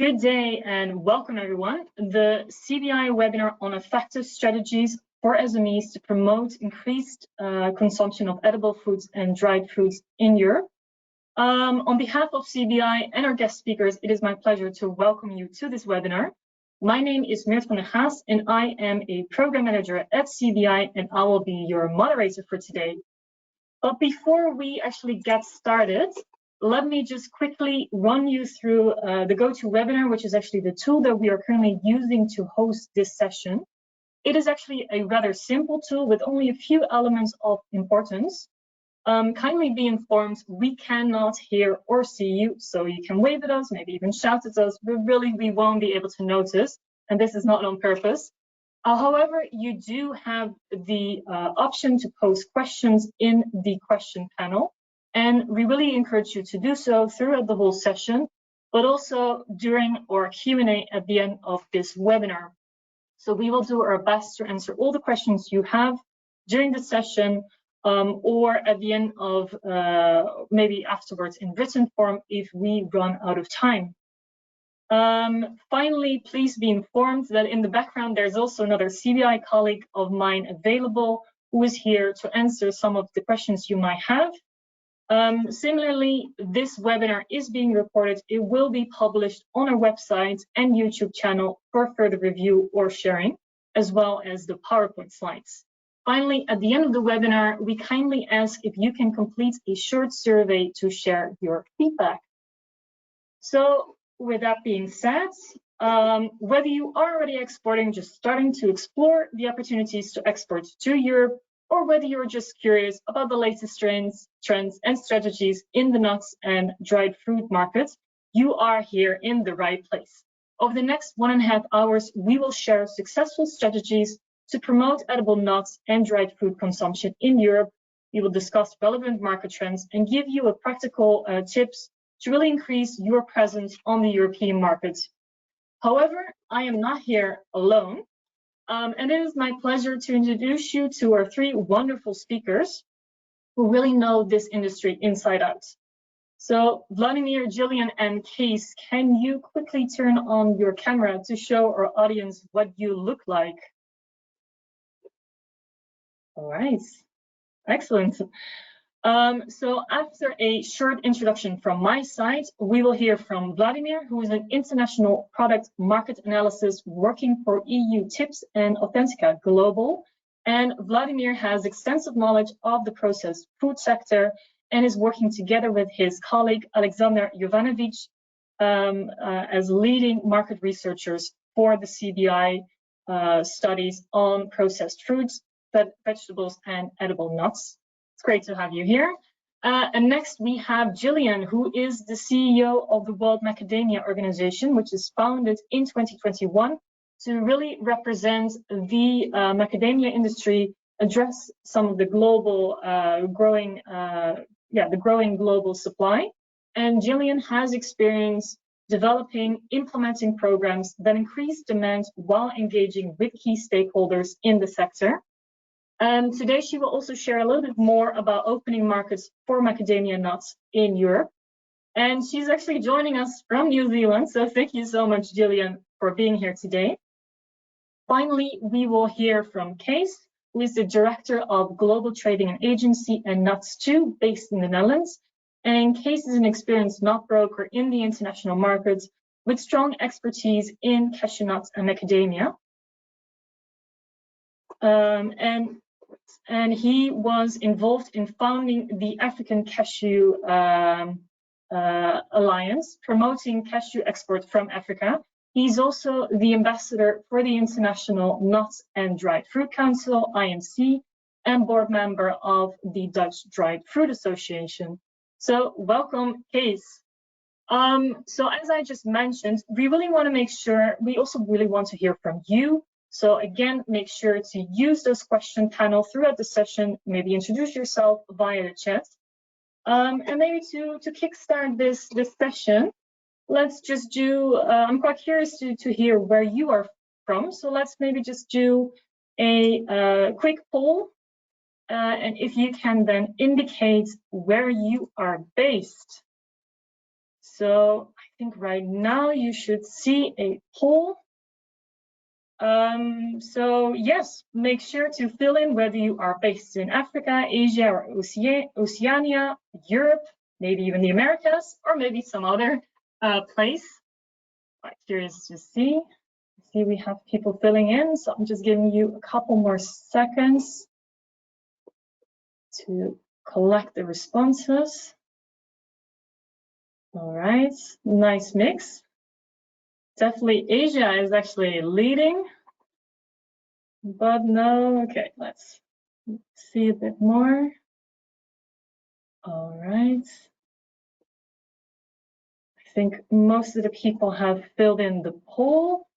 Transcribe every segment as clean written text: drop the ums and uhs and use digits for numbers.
Good day and welcome everyone. The CBI webinar on effective strategies for SMEs to promote increased consumption of edible foods and dried fruits in Europe. On behalf of CBI and our guest speakers, it is my pleasure to welcome you to this webinar. My name is Meert van der Gaas and I am a program manager at CBI and I will be your moderator for today. But before we actually get started, let me just quickly run you through the GoToWebinar, which is actually the tool that we are currently using to host this session. It is actually a rather simple tool with only a few elements of importance. Kindly be informed, we cannot hear or see you, so you can wave at us, maybe even shout at us, but really we won't be able to notice, and this is not on purpose. However, you do have the option to pose questions in the question panel. And we really encourage you to do so throughout the whole session, but also during our Q&A at the end of this webinar. So we will do our best to answer all the questions you have during the session or at the end of maybe afterwards in written form if we run out of time. Finally, please be informed that in the background there's also another CBI colleague of mine available who is here to answer some of the questions you might have. Similarly, this webinar is being recorded. It will be published on our website and YouTube channel for further review or sharing, as well as the PowerPoint slides. Finally, at the end of the webinar, we kindly ask if you can complete a short survey to share your feedback. So with that being said, whether you are already exporting, just starting to explore the opportunities to export to Europe, or whether you're just curious about the latest trends and strategies in the nuts and dried fruit markets, you are here in the right place. Over the next 1.5 hours, we will share successful strategies to promote edible nuts and dried fruit consumption in Europe. We will discuss relevant market trends and give you a practical tips to really increase your presence on the European markets. However, I am not here alone. And it is my pleasure to introduce you to our 3 wonderful speakers who really know this industry inside out. So Vladimir, Jillian, and Kees, can you quickly turn on your camera to show our audience what you look like? All right, excellent. So after a short introduction from my side, we will hear from Vladimir, who is an international product market analysis working for EU Tips and Authentica Global. And Vladimir has extensive knowledge of the processed food sector and is working together with his colleague Alexander Jovanovic as leading market researchers for the CBI studies on processed fruits, vegetables, and edible nuts. It's great to have you here. And next we have Jillian, who is the CEO of the World Macadamia Organization, which is founded in 2021 to really represent the macadamia industry, address some of the global growing global supply. And Jillian has experience developing, implementing programs that increase demand while engaging with key stakeholders in the sector. And today she will also share a little bit more about opening markets for macadamia nuts in Europe. And she's actually joining us from New Zealand. So thank you so much, Jillian, for being here today. Finally, we will hear from Kees, who is the Director of Global Trading and Agency and Nuts2, based in the Netherlands. And Kees is an experienced nut broker in the international markets with strong expertise in cashew nuts and macadamia. And he was involved in founding the African Cashew Alliance, promoting cashew export from Africa. He's also the ambassador for the International Nuts and Dried Fruit Council, INC, and board member of the Dutch Dried Fruit Association. So welcome, Kees. So as I just mentioned, we really want to make sure, we also really want to hear from you. So again, make sure to use those question panel throughout the session, maybe introduce yourself via the chat. And maybe to kickstart this session, let's just do, I'm quite curious to hear where you are from. So let's maybe just do a quick poll. And if you can then indicate where you are based. So I think right now you should see a poll. So yes, make sure to fill in whether you are based in Africa, Asia, or Oceania, Europe, maybe even the Americas, or maybe some other place. Quite curious to see. See, we have people filling in, so I'm just giving you a couple more seconds to collect the responses. All right, nice mix. Definitely Asia is actually leading, but no, okay, let's see a bit more. All right. I think most of the people have filled in the poll.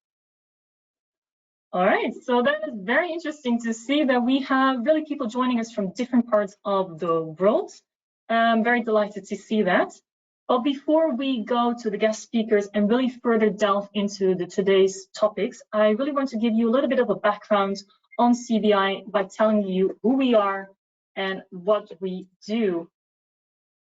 All right, so that is very interesting to see that we have really people joining us from different parts of the world. I'm very delighted to see that. But before we go to the guest speakers and really further delve into today's topics, I really want to give you a little bit of a background on CBI by telling you who we are and what we do.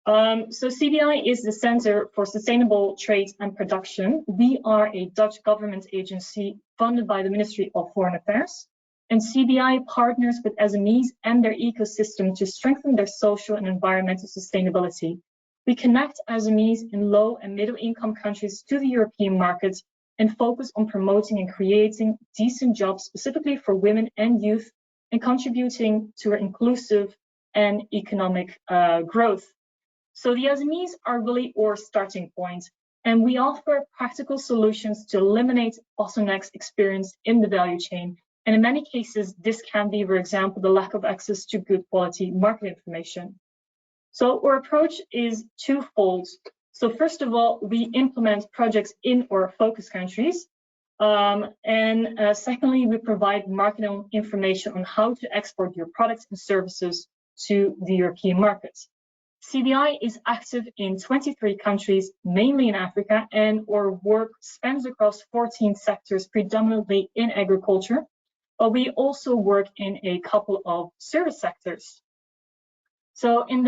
So CBI is the Center for Sustainable Trade and Production. We are a Dutch government agency funded by the Ministry of Foreign Affairs. And CBI partners with SMEs and their ecosystem to strengthen their social and environmental sustainability. We connect SMEs in low and middle income countries to the European markets and focus on promoting and creating decent jobs specifically for women and youth and contributing to inclusive and economic growth. So the SMEs are really our starting point, and we offer practical solutions to eliminate bottlenecks experienced in the value chain. And in many cases, this can be, for example, the lack of access to good quality market information. So our approach is twofold. So first of all, we implement projects in our focus countries. Secondly, we provide market information on how to export your products and services to the European markets. CBI is active in 23 countries, mainly in Africa, and our work spans across 14 sectors, predominantly in agriculture, but we also work in a couple of service sectors. So in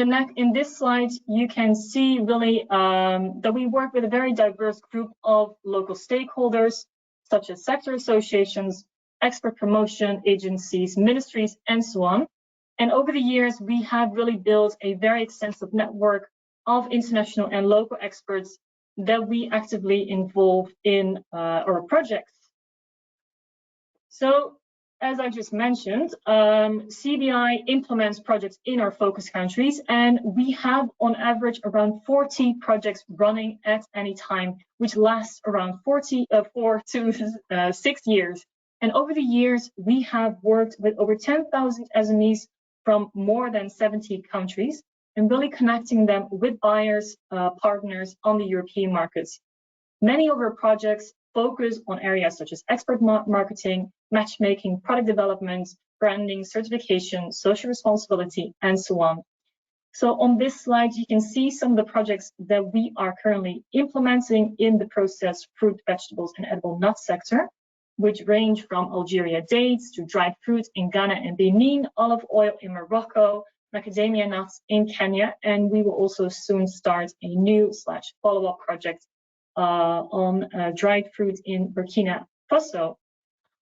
this slide, you can see really that we work with a very diverse group of local stakeholders, such as sector associations, export promotion agencies, ministries, and so on. And over the years, we have really built a very extensive network of international and local experts that we actively involve in our projects. So, as I just mentioned, CBI implements projects in our focus countries, and we have on average around 40 projects running at any time, which lasts around 4 to 6 years. And over the years, we have worked with over 10,000 SMEs from more than 70 countries and really connecting them with buyers, partners on the European markets. Many of our projects focus on areas such as export marketing, matchmaking, product development, branding, certification, social responsibility, and so on. So on this slide, you can see some of the projects that we are currently implementing in the processed fruit, vegetables, and edible nut sector, which range from Algeria dates to dried fruit in Ghana and Benin, olive oil in Morocco, macadamia nuts in Kenya, and we will also soon start a new / follow-up project on dried fruit in Burkina Faso.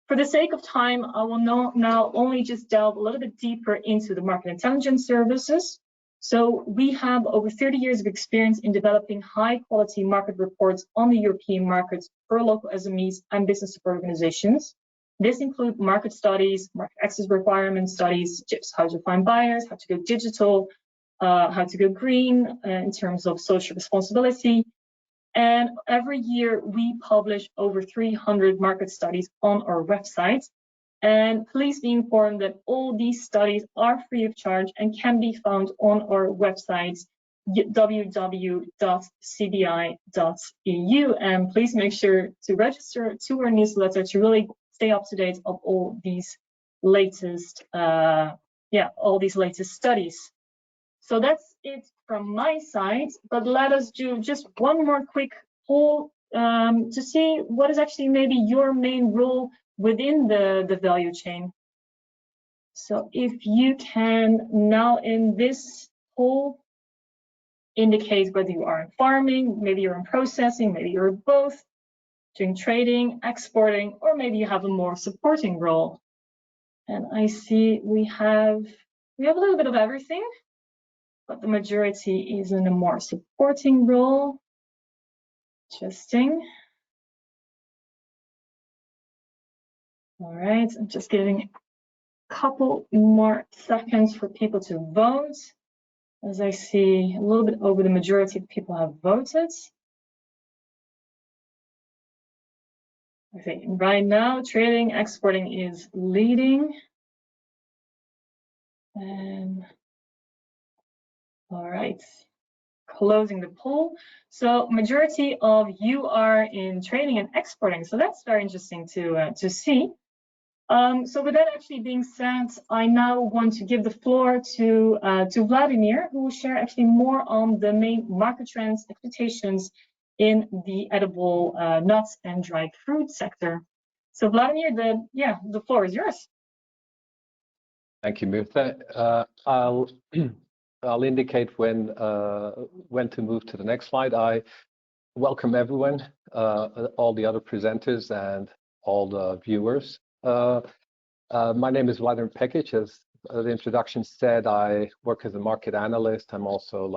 For the sake of time, I will now only just delve a little bit deeper into the market intelligence services. So we have over 30 years of experience in developing high quality market reports on the European markets for local SMEs and business support organizations. This includes market studies, market access requirement studies, just how to find buyers, how to go digital, how to go green in terms of social responsibility. And every year we publish over 300 market studies on our website. And please be informed that all these studies are free of charge and can be found on our website, www.cbi.eu. And please make sure to register to our newsletter to really stay up to date of all these latest, studies. So that's it from my side, but let us do just one more quick poll to see what is actually maybe your main role within the value chain. So if you can now in this poll indicate whether you are in farming, maybe you're in processing, maybe you're both, doing trading, exporting, or maybe you have a more supporting role. And I see we have a little bit of everything, but the majority is in a more supporting role. Interesting. All right, I'm just giving a couple more seconds for people to vote, as I see a little bit over the majority of people have voted. I think right now, trading, exporting is leading. And all right, closing the poll. So majority of you are in trading and exporting. So that's very interesting to see. So with that actually being said, I now want to give the floor to Vladimir, who will share actually more on the main market trends, expectations in the edible nuts and dried fruit sector. So Vladimir, the floor is yours. Thank you, Mirtha. I'll indicate when to move to the next slide. I welcome everyone, all the other presenters and all the viewers. My name is Vladimir Pekic. As the introduction said, I work as a market analyst. I'm also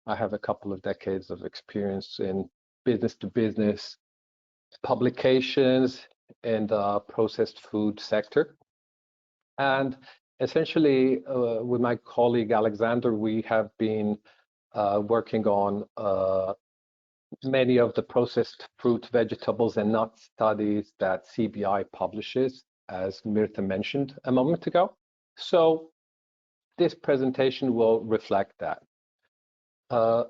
I have a couple of decades of experience in business-to-business publications in the processed food sector. And essentially, with my colleague Alexander, we have been working on many of the processed fruit, vegetables, and nut studies that CBI publishes, as Mirtha mentioned a moment ago. So this presentation will reflect that. Now,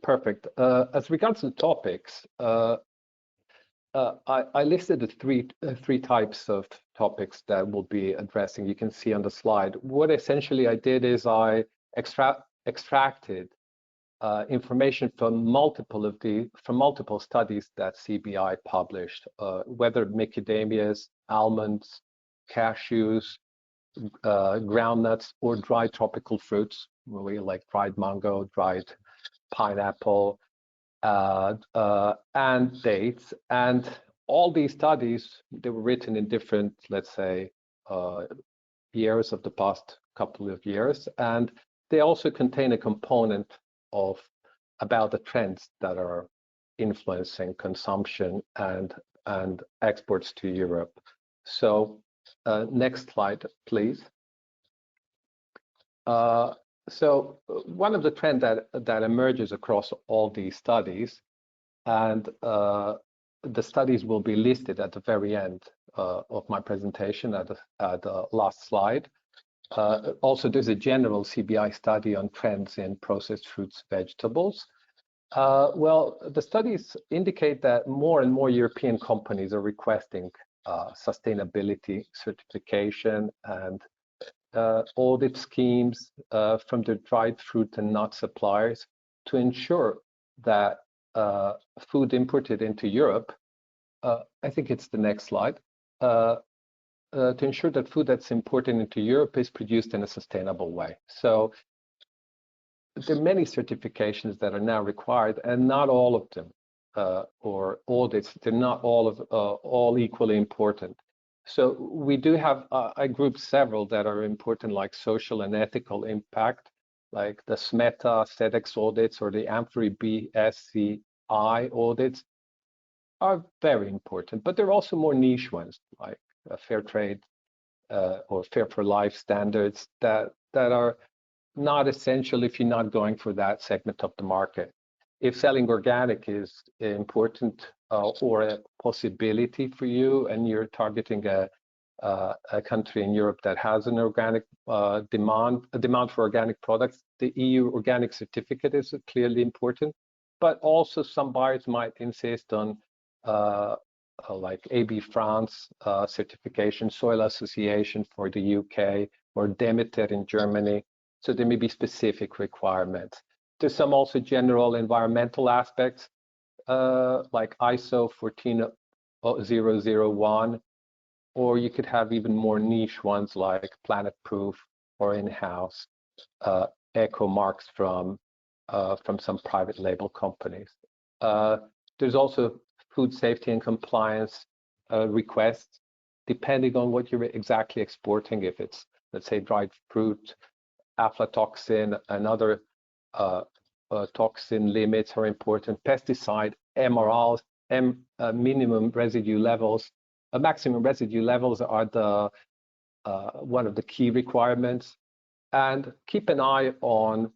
perfect. As regards to the topics, I listed the three types of topics that we'll be addressing. You can see on the slide. What essentially I did is I extracted information from multiple studies that CBI published, whether macadamias, almonds, cashews, groundnuts, or dried tropical fruits, like dried mango, dried pineapple, and dates. And all these studies, they were written in different, let's say, years of the past couple of years, and they also contain a component about the trends that are influencing consumption and exports to Europe. So next slide, please. So one of the trends that emerges across all these studies, and the studies will be listed at the very end of my presentation at the last slide. Also, there's a general CBI study on trends in processed fruits, vegetables. Well, the studies indicate that more and more European companies are requesting sustainability certification and audit schemes from their dried fruit and nut suppliers to ensure that food imported into Europe, I think it's the next slide, to ensure that food that's imported into Europe is produced in a sustainable way. So there are many certifications that are now required, and not all of them, or audits, they're not all equally important. So we do have, I grouped several that are important, like social and ethical impact, like the SMETA, SEDEX audits, or the AmFRI BSCI audits are very important, but there are also more niche ones, like fair trade or fair for life standards that are not essential if you're not going for that segment of the market. If selling organic is important or a possibility for you, and you're targeting a country in Europe that has an organic demand for organic products, the EU organic certificate is clearly important. But also some buyers might insist on like AB France certification, Soil Association for the UK, or Demeter in Germany. So there may be specific requirements. There's some also general environmental aspects, like ISO 14001, or you could have even more niche ones like Planet Proof or in-house eco marks from some private label companies. There's also food safety and compliance requests, depending on what you're exactly exporting. If it's, let's say, dried fruit, aflatoxin, and other toxin limits are important. Pesticide, MRLs, minimum residue levels, maximum residue levels are the one of the key requirements. And keep an eye on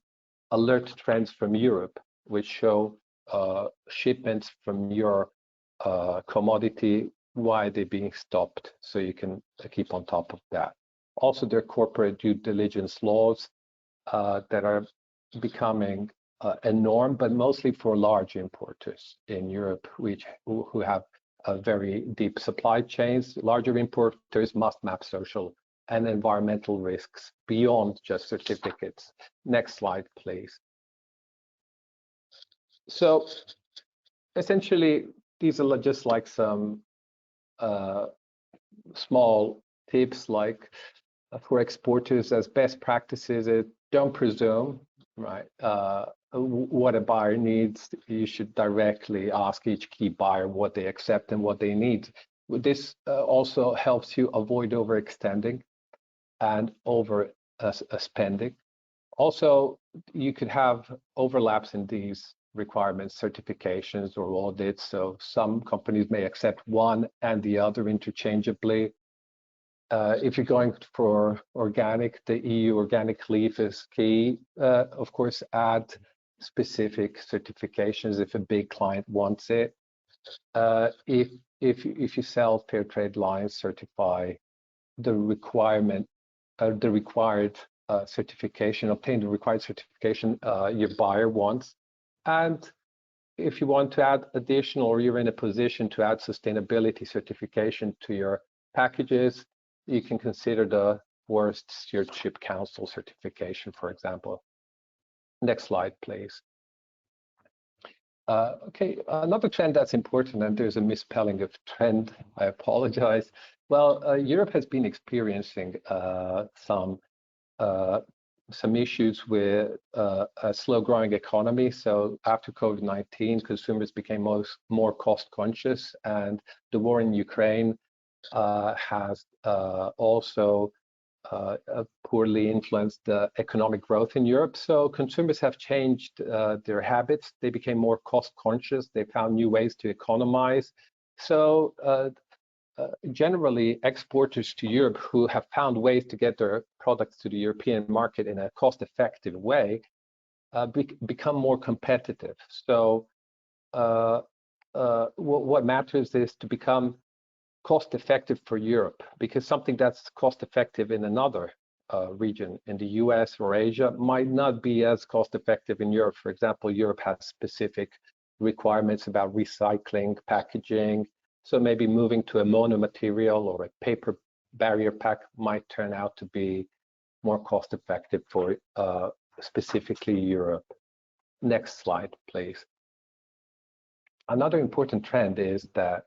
alert trends from Europe, which show shipments from your commodity, why they're being stopped, so you can keep on top of that. Also, there are corporate due diligence laws that are becoming a norm, but mostly for large importers in Europe, who have very deep supply chains. Larger importers must map social and environmental risks beyond just certificates. Next slide, please. So essentially, these are just like some small tips, like for exporters as best practices. Don't presume, right? What a buyer needs, you should directly ask each key buyer what they accept and what they need. This also helps you avoid overextending and over spending. Also, you could have overlaps in these requirements, certifications or audits. So some companies may accept one and the other interchangeably. If you're going for organic, the EU organic leaf is key. Of course, add specific certifications if a big client wants it. If you sell fair trade lines, certify the requirement, the required certification, obtain the required certification your buyer wants. And if you want to add additional, or you're in a position to add sustainability certification to your packages, you can consider the Forest Stewardship Council certification, for example. Next slide, please. Okay, another trend that's important, and there's a misspelling of trend, I apologize. Well, Europe has been experiencing some issues with a slow-growing economy. So after COVID-19, consumers became more cost-conscious, and the war in Ukraine has also poorly influenced the economic growth in Europe. So consumers have changed their habits. They became more cost-conscious. They found new ways to economize. So generally, exporters to Europe who have found ways to get their products to the European market in a cost-effective way become more competitive. So what matters is to become cost-effective for Europe, because something that's cost-effective in another region, in the US or Asia, might not be as cost-effective in Europe. For example, Europe has specific requirements about recycling, packaging. So maybe moving to a mono-material or a paper barrier pack might turn out to be more cost-effective for specifically Europe. Next slide, please. Another important trend is that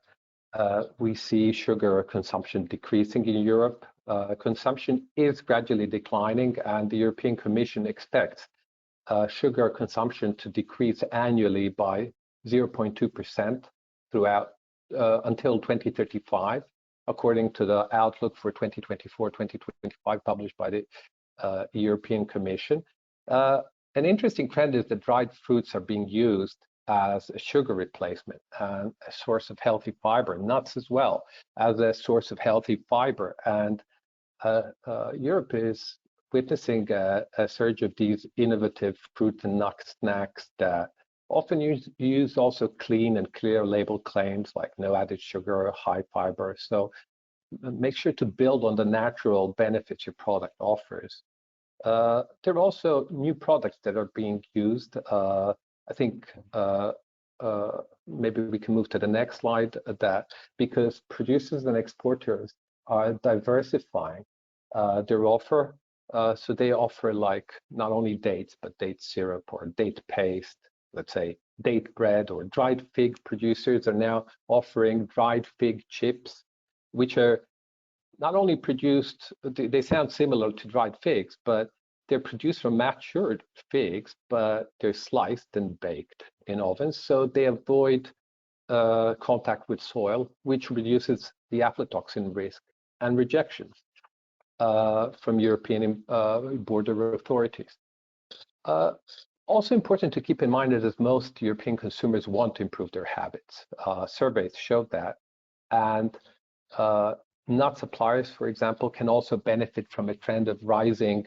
we see sugar consumption decreasing in Europe. Consumption is gradually declining, and the European Commission expects sugar consumption to decrease annually by 0.2% throughout until 2035, according to the outlook for 2024-2025 published by the European Commission. An interesting trend is that dried fruits are being used as a sugar replacement and a source of healthy fiber, nuts as well as a source of healthy fiber. And Europe is witnessing a surge of these innovative fruit and nut snacks that often use also clean and clear label claims like no added sugar, high fiber. So make sure to build on the natural benefits your product offers. There are also new products that are being used. I think maybe we can move to the next slide, that because producers and exporters are diversifying their offer. So they offer like not only dates, but date syrup or date paste, let's say date bread, or dried fig producers are now offering dried fig chips, which are not only produced, they sound similar to dried figs, but they're produced from matured figs, but they're sliced and baked in ovens, so they avoid contact with soil, which reduces the aflatoxin risk and rejections from European border authorities. Also important to keep in mind is that most European consumers want to improve their habits. Surveys showed that. And nut suppliers, for example, can also benefit from a trend of rising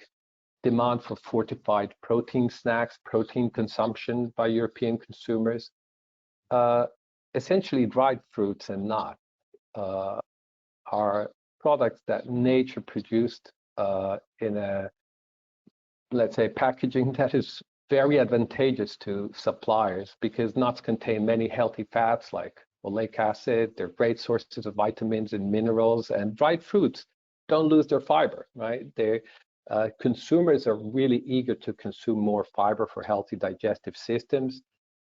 demand for fortified protein snacks, protein consumption by European consumers. Essentially, dried fruits and nuts are products that nature produced in a, let's say, packaging that is very advantageous to suppliers, because nuts contain many healthy fats like oleic acid. They're great sources of vitamins and minerals, and dried fruits don't lose their fiber, right? Consumers are really eager to consume more fiber for healthy digestive systems.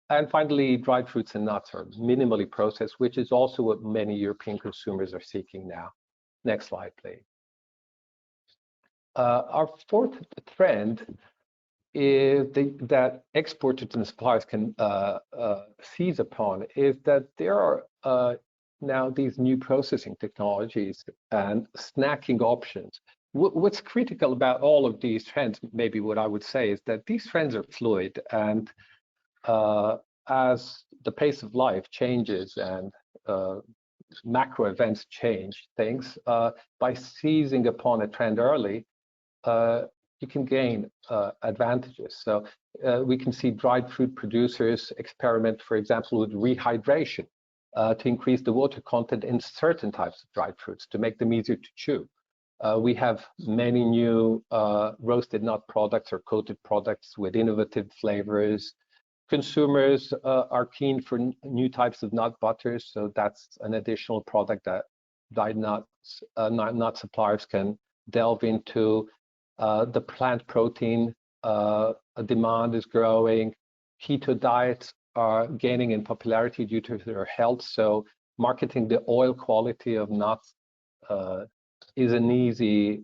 And finally, dried fruits and nuts are minimally processed, which is also what many European consumers are seeking now. Next slide, please. Our fourth trend is that exporters and suppliers can seize upon is that there are now these new processing technologies and snacking options. What's critical about all of these trends, maybe what I would say, is that these trends are fluid, and as the pace of life changes and macro events change things, by seizing upon a trend early, you can gain advantages. So we can see dried fruit producers experiment, for example, with rehydration to increase the water content in certain types of dried fruits to make them easier to chew. We have many new roasted nut products or coated products with innovative flavors. Consumers are keen for new types of nut butters, so that's an additional product that dried nuts, nut suppliers can delve into. The plant protein demand is growing. Keto diets are gaining in popularity due to their health, so marketing the oil quality of nuts is an easy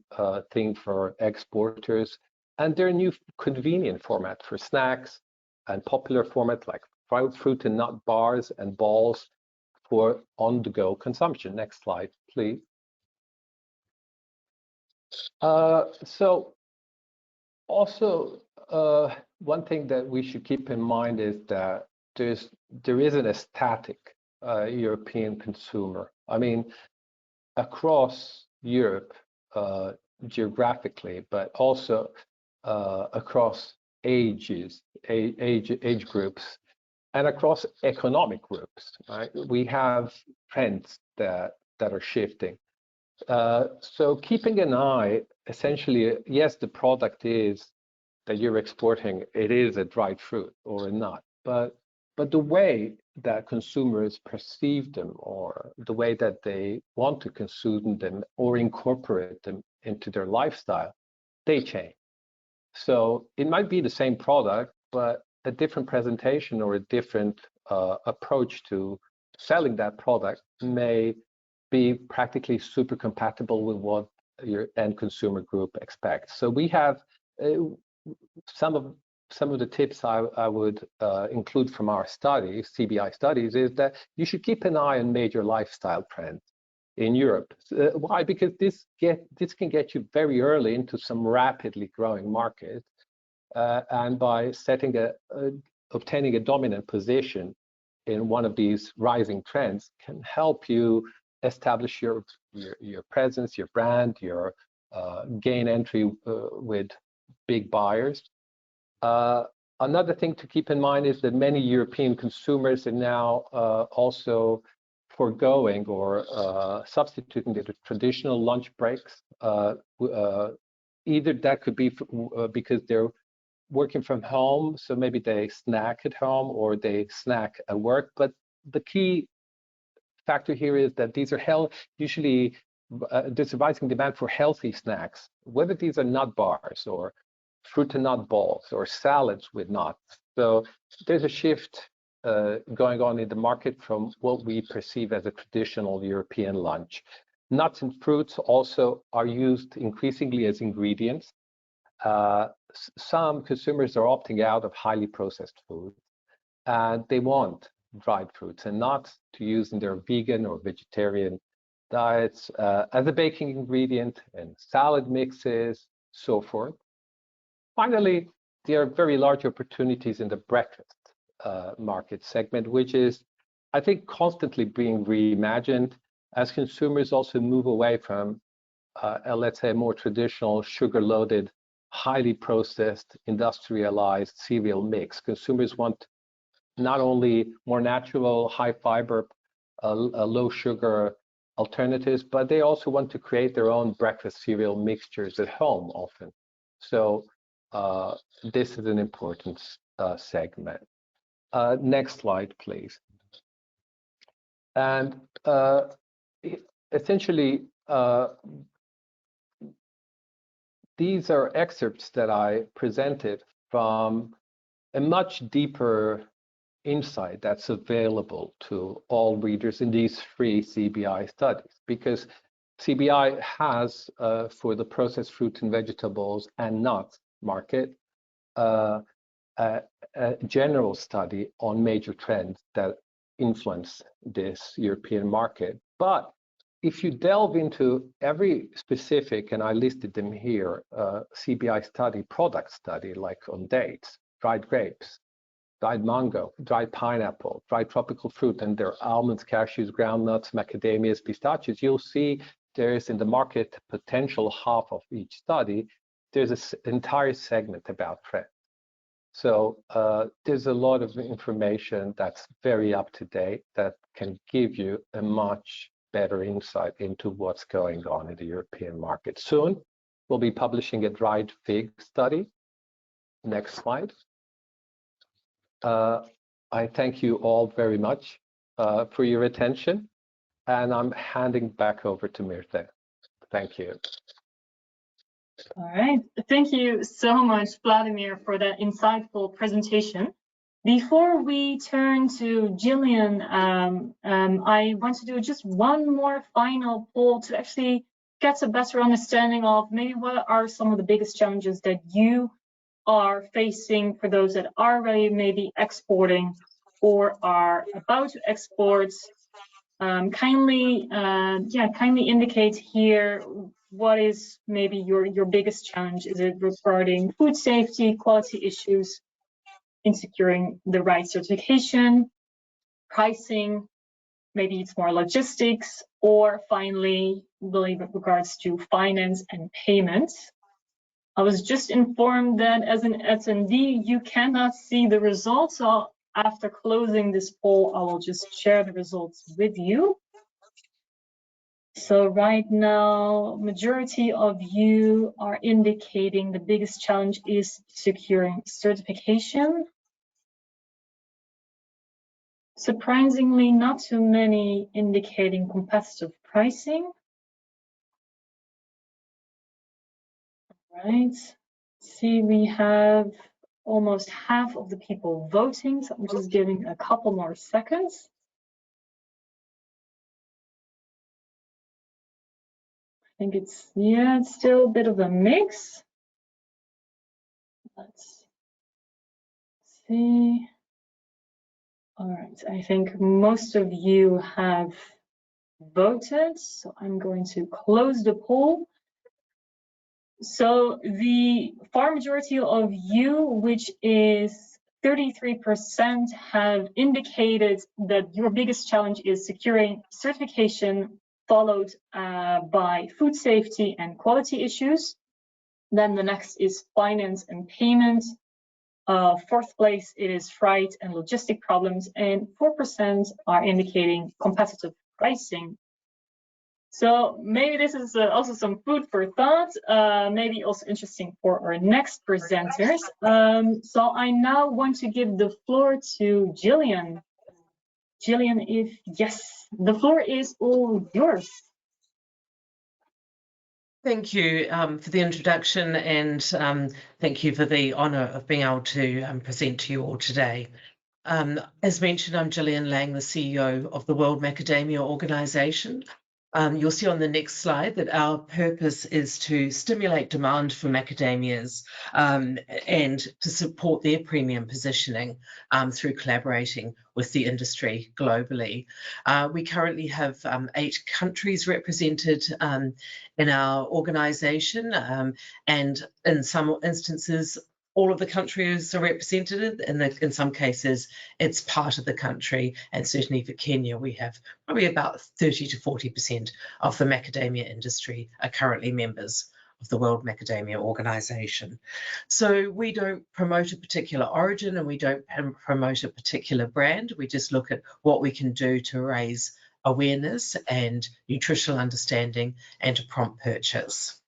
thing for exporters. And there are new convenient formats for snacks and popular formats like fruit and nut bars and balls for on-the-go consumption. Next slide, please. So also, one thing that we should keep in mind is that there isn't a static European consumer. I mean, across Europe, geographically, but also across age groups, and across economic groups, right? We have trends that are shifting. So keeping an eye, essentially, yes, the product is that you're exporting, it is a dried fruit or a nut, but the way that consumers perceive them, or the way that they want to consume them or incorporate them into their lifestyle, they change. So it might be the same product, but a different presentation or a different approach to selling that product may be practically super compatible with what your end consumer group expects. So we have some of the tips I would include from our studies, CBI studies, is that you should keep an eye on major lifestyle trends in Europe. Why? Because this can get you very early into some rapidly growing market, and by obtaining a dominant position in one of these rising trends can help you establish your presence, your brand, your gain entry with big buyers. Another thing to keep in mind is that many European consumers are now also foregoing or substituting the traditional lunch breaks. Either that could be because they're working from home, so maybe they snack at home or they snack at work. But the key factor here is that these are usually there's a rising demand for healthy snacks, whether these are nut bars or fruit and nut balls or salads with nuts. So there's a shift going on in the market from what we perceive as a traditional European lunch. Nuts and fruits also are used increasingly as ingredients. some consumers are opting out of highly processed food, and they want dried fruits and not to use in their vegan or vegetarian diets as a baking ingredient and salad mixes, so forth. Finally, there are very large opportunities in the breakfast market segment, which is, I think, constantly being reimagined as consumers also move away from, let's say, a more traditional sugar-loaded, highly processed, industrialized cereal mix. Consumers want not only more natural, high fiber, low sugar alternatives, but they also want to create their own breakfast cereal mixtures at home often. So this is an important segment. Next slide, please. And essentially, these are excerpts that I presented from a much deeper insight that's available to all readers in these free CBI studies, because CBI has, for the processed fruits and vegetables and nuts market, a general study on major trends that influence this European market. But if you delve into every specific, and I listed them here, CBI study, product study, like on dates, dried grapes, dried mango, dried pineapple, dried tropical fruit, and their almonds, cashews, groundnuts, macadamias, pistachios, you'll see there's in the market potential half of each study, there's an entire segment about trends. So there's a lot of information that's very up to date that can give you a much better insight into what's going on in the European market. Soon, we'll be publishing a dried fig study. Next slide. I thank you all very much for your attention, and I'm handing back over to Mirte. Thank you. All right, thank you so much, Vladimir, for that insightful presentation. Before we turn to Gillian, I want to do just one more final poll to actually get a better understanding of maybe what are some of the biggest challenges that you are facing for those that are already maybe exporting or are about to export. Kindly indicate here what is maybe your biggest challenge. Is it regarding food safety, quality issues, in securing the right certification, pricing, maybe it's more logistics, or finally, with regards to finance and payments. I was just informed that as an attendee, you cannot see the results. So after closing this poll, I will just share the results with you. So right now, majority of you are indicating the biggest challenge is securing certification. Surprisingly, not too many indicating competitive pricing. Right. See, we have almost half of the people voting, so I'm just giving a couple more seconds. I think it's still a bit of a mix. Let's see. All right, I think most of you have voted, so I'm going to close the poll. So the far majority of you, which is 33%, have indicated that your biggest challenge is securing certification, followed by food safety and quality issues. Then the next is finance and payment. Fourth place, it is freight and logistic problems, and 4% are indicating competitive pricing. So maybe this is also some food for thought, maybe also interesting for our next presenters. So I now want to give the floor to Gillian. Gillian, yes, the floor is all yours. Thank you for the introduction, and thank you for the honour of being able to present to you all today. As mentioned, I'm Gillian Lang, the CEO of the World Macadamia Organisation. You'll see on the next slide that our purpose is to stimulate demand for macadamias and to support their premium positioning through collaborating with the industry globally. We currently have 8 countries represented in our organisation, and in some instances, all of the countries are represented. In some cases, it's part of the country, and certainly for Kenya, we have probably about 30 to 40% of the macadamia industry are currently members of the World Macadamia Organization. So we don't promote a particular origin and we don't promote a particular brand. We just look at what we can do to raise awareness and nutritional understanding and to prompt purchase.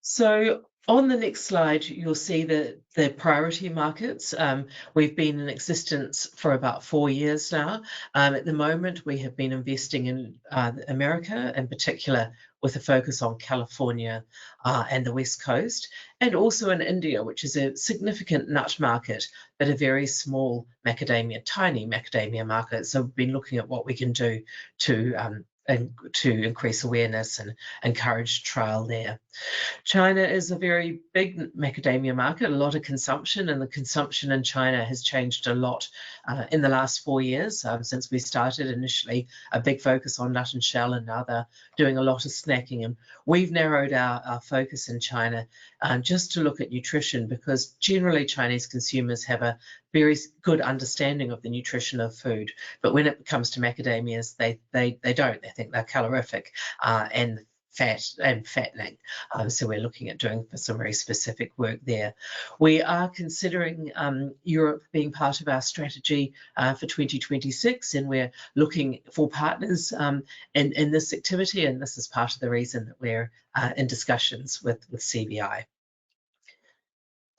So on the next slide, you'll see the priority markets. We've been in existence for about 4 years now. At the moment, we have been investing in America, in particular with a focus on California and the West Coast, and also in India, which is a significant nut market, but a very small macadamia, tiny macadamia market. So we've been looking at what we can do to increase awareness and encourage trial there. China is a very big macadamia market, a lot of consumption, and the consumption in China has changed a lot in the last 4 years since we started. Initially a big focus on nut and shell, and now they're doing a lot of snacking. And we've narrowed our focus in China just to look at nutrition, because generally Chinese consumers have a very good understanding of the nutrition of food, but when it comes to macadamias, they don't. They think they're calorific and fat and fattening. So we're looking at doing some very specific work there. We are considering Europe being part of our strategy for 2026, and we're looking for partners in this activity, and this is part of the reason that we're in discussions with CBI.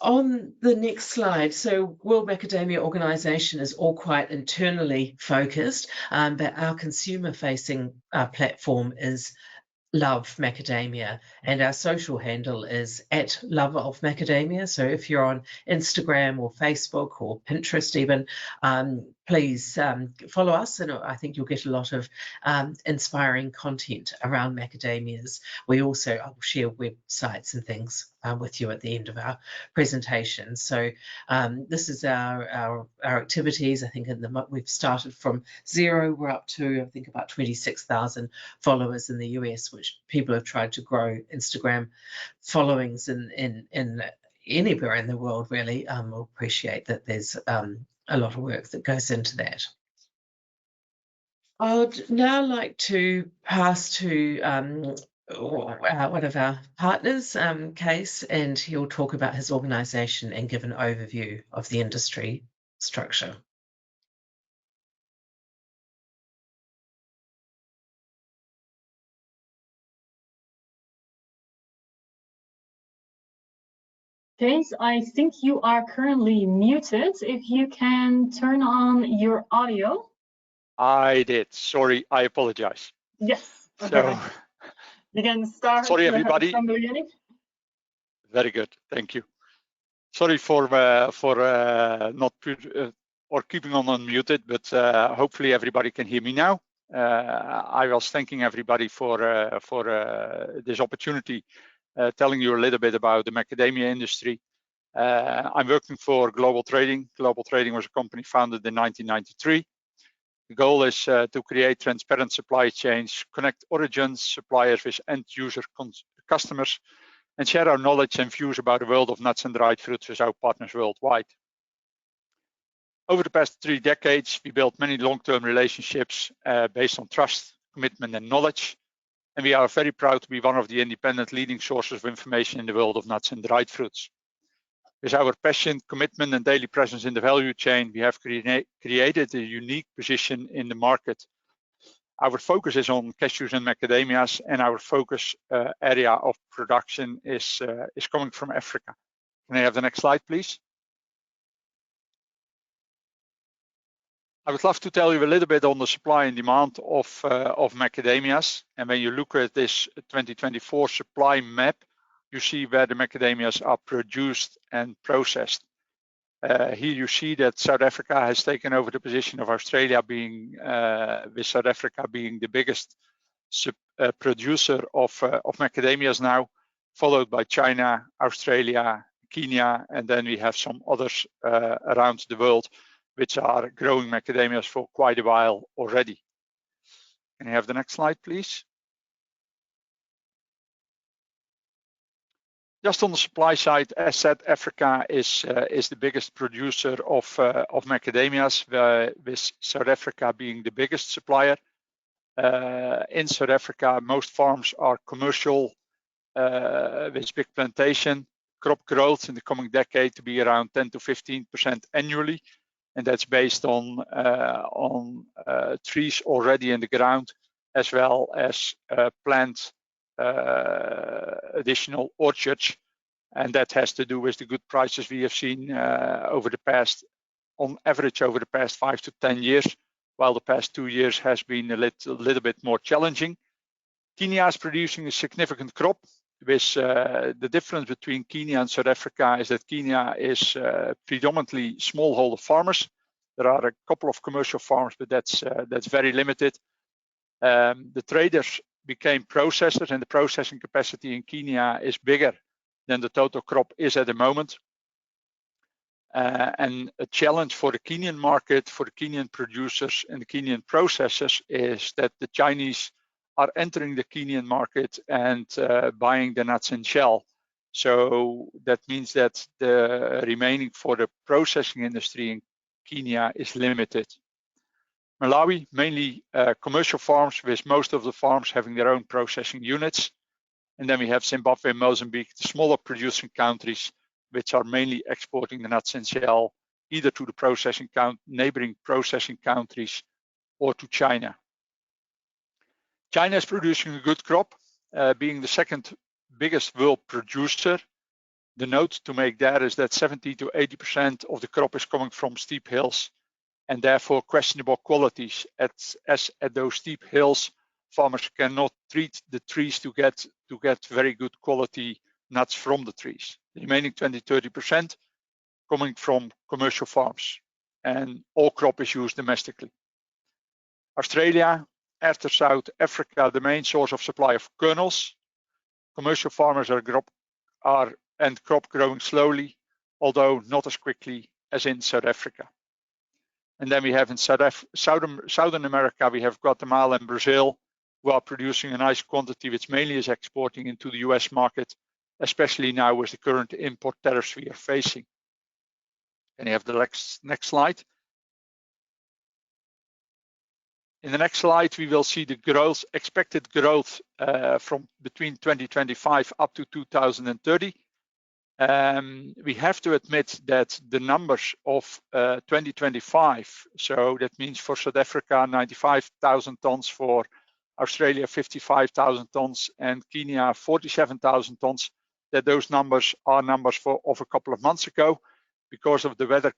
On the next slide, so World Macadamia Organization is all quite internally focused, but our consumer-facing platform is Love Macadamia, and our social handle is @LoveOfMacadamia. So if you're on Instagram or Facebook or Pinterest even, please follow us, and I think you'll get a lot of inspiring content around macadamias. I will share websites and things with you at the end of our presentation. So this is our activities. I think we've started from 0. We're up to, I think, about 26,000 followers in the US, which people have tried to grow Instagram followings in anywhere in the world, really. We'll appreciate that there's a lot of work that goes into that. I'd now like to pass to one of our partners, Kees, and he'll talk about his organisation and give an overview of the industry structure. Kees, I think you are currently muted. If you can turn on your audio. I did. Sorry, I apologize. Yes. Okay. So, you can start. Sorry, everybody. From the beginning. Very good. Thank you. Sorry for not keeping on unmuted, but hopefully everybody can hear me now. I was thanking everybody for this opportunity, telling you a little bit about the macadamia industry. I'm working for Global Trading. Global Trading was a company founded in 1993. The goal is to create transparent supply chains, connect origins, suppliers with end user customers, and share our knowledge and views about the world of nuts and dried fruits with our partners worldwide. Over the past 3 decades, we built many long-term relationships based on trust, commitment, and knowledge. And we are very proud to be one of the independent leading sources of information in the world of nuts and dried fruits. With our passion, commitment, and daily presence in the value chain, we have created a unique position in the market. Our focus is on cashews and macadamias, and our focus area of production is coming from Africa. Can I have the next slide, please? I would love to tell you a little bit on the supply and demand of macadamias. And when you look at this 2024 supply map, you see where the macadamias are produced and processed. Here you see that South Africa has taken over the position of Australia, with South Africa being the biggest producer of macadamias now, followed by China, Australia, Kenya, and then we have some others around the world which are growing macadamias for quite a while already. Can you have the next slide, please? Just on the supply side, as said, Africa is the biggest producer of macadamias, with South Africa being the biggest supplier. In South Africa, most farms are commercial with big plantation. Crop growth in the coming decade to be around 10 to 15% annually, and that's based on trees already in the ground, as well as plant additional orchards, and that has to do with the good prices we have seen on average over the past 5 to 10 years, while the past 2 years has been a little bit more challenging. Kenya is producing a significant crop. With the difference between Kenya and South Africa is that Kenya is predominantly smallholder farmers. There are a couple of commercial farms, but that's very limited. The traders became processors, and the processing capacity in Kenya is bigger than the total crop is at the moment. And a challenge for the Kenyan market, for the Kenyan producers and the Kenyan processors, is that the Chinese are entering the Kenyan market and buying the nuts and shell. So that means that the remaining for the processing industry in Kenya is limited. Malawi, mainly commercial farms, with most of the farms having their own processing units. And then we have Zimbabwe and Mozambique, the smaller producing countries, which are mainly exporting the nuts and shell, either to the neighboring processing countries or to China. China is producing a good crop, being the second biggest world producer. The note to make there is that 70 to 80% of the crop is coming from steep hills, and therefore questionable qualities. As at those steep hills, farmers cannot treat the trees to get very good quality nuts from the trees. The remaining 20-30% coming from commercial farms, and all crop is used domestically. Australia, after South Africa, the main source of supply of kernels. Commercial farmers are crop growing slowly, although not as quickly as in South Africa. And then we have in Southern America, we have Guatemala and Brazil, who are producing a nice quantity, which mainly is exporting into the US market, especially now with the current import tariffs we are facing. And you have the next slide. In the next slide, we will see the expected growth from between 2025 up to 2030. We have to admit that the numbers of 2025, so that means for South Africa, 95,000 tons, for Australia, 55,000 tons, and Kenya, 47,000 tons, that those numbers are numbers of a couple of months ago. Because of the weather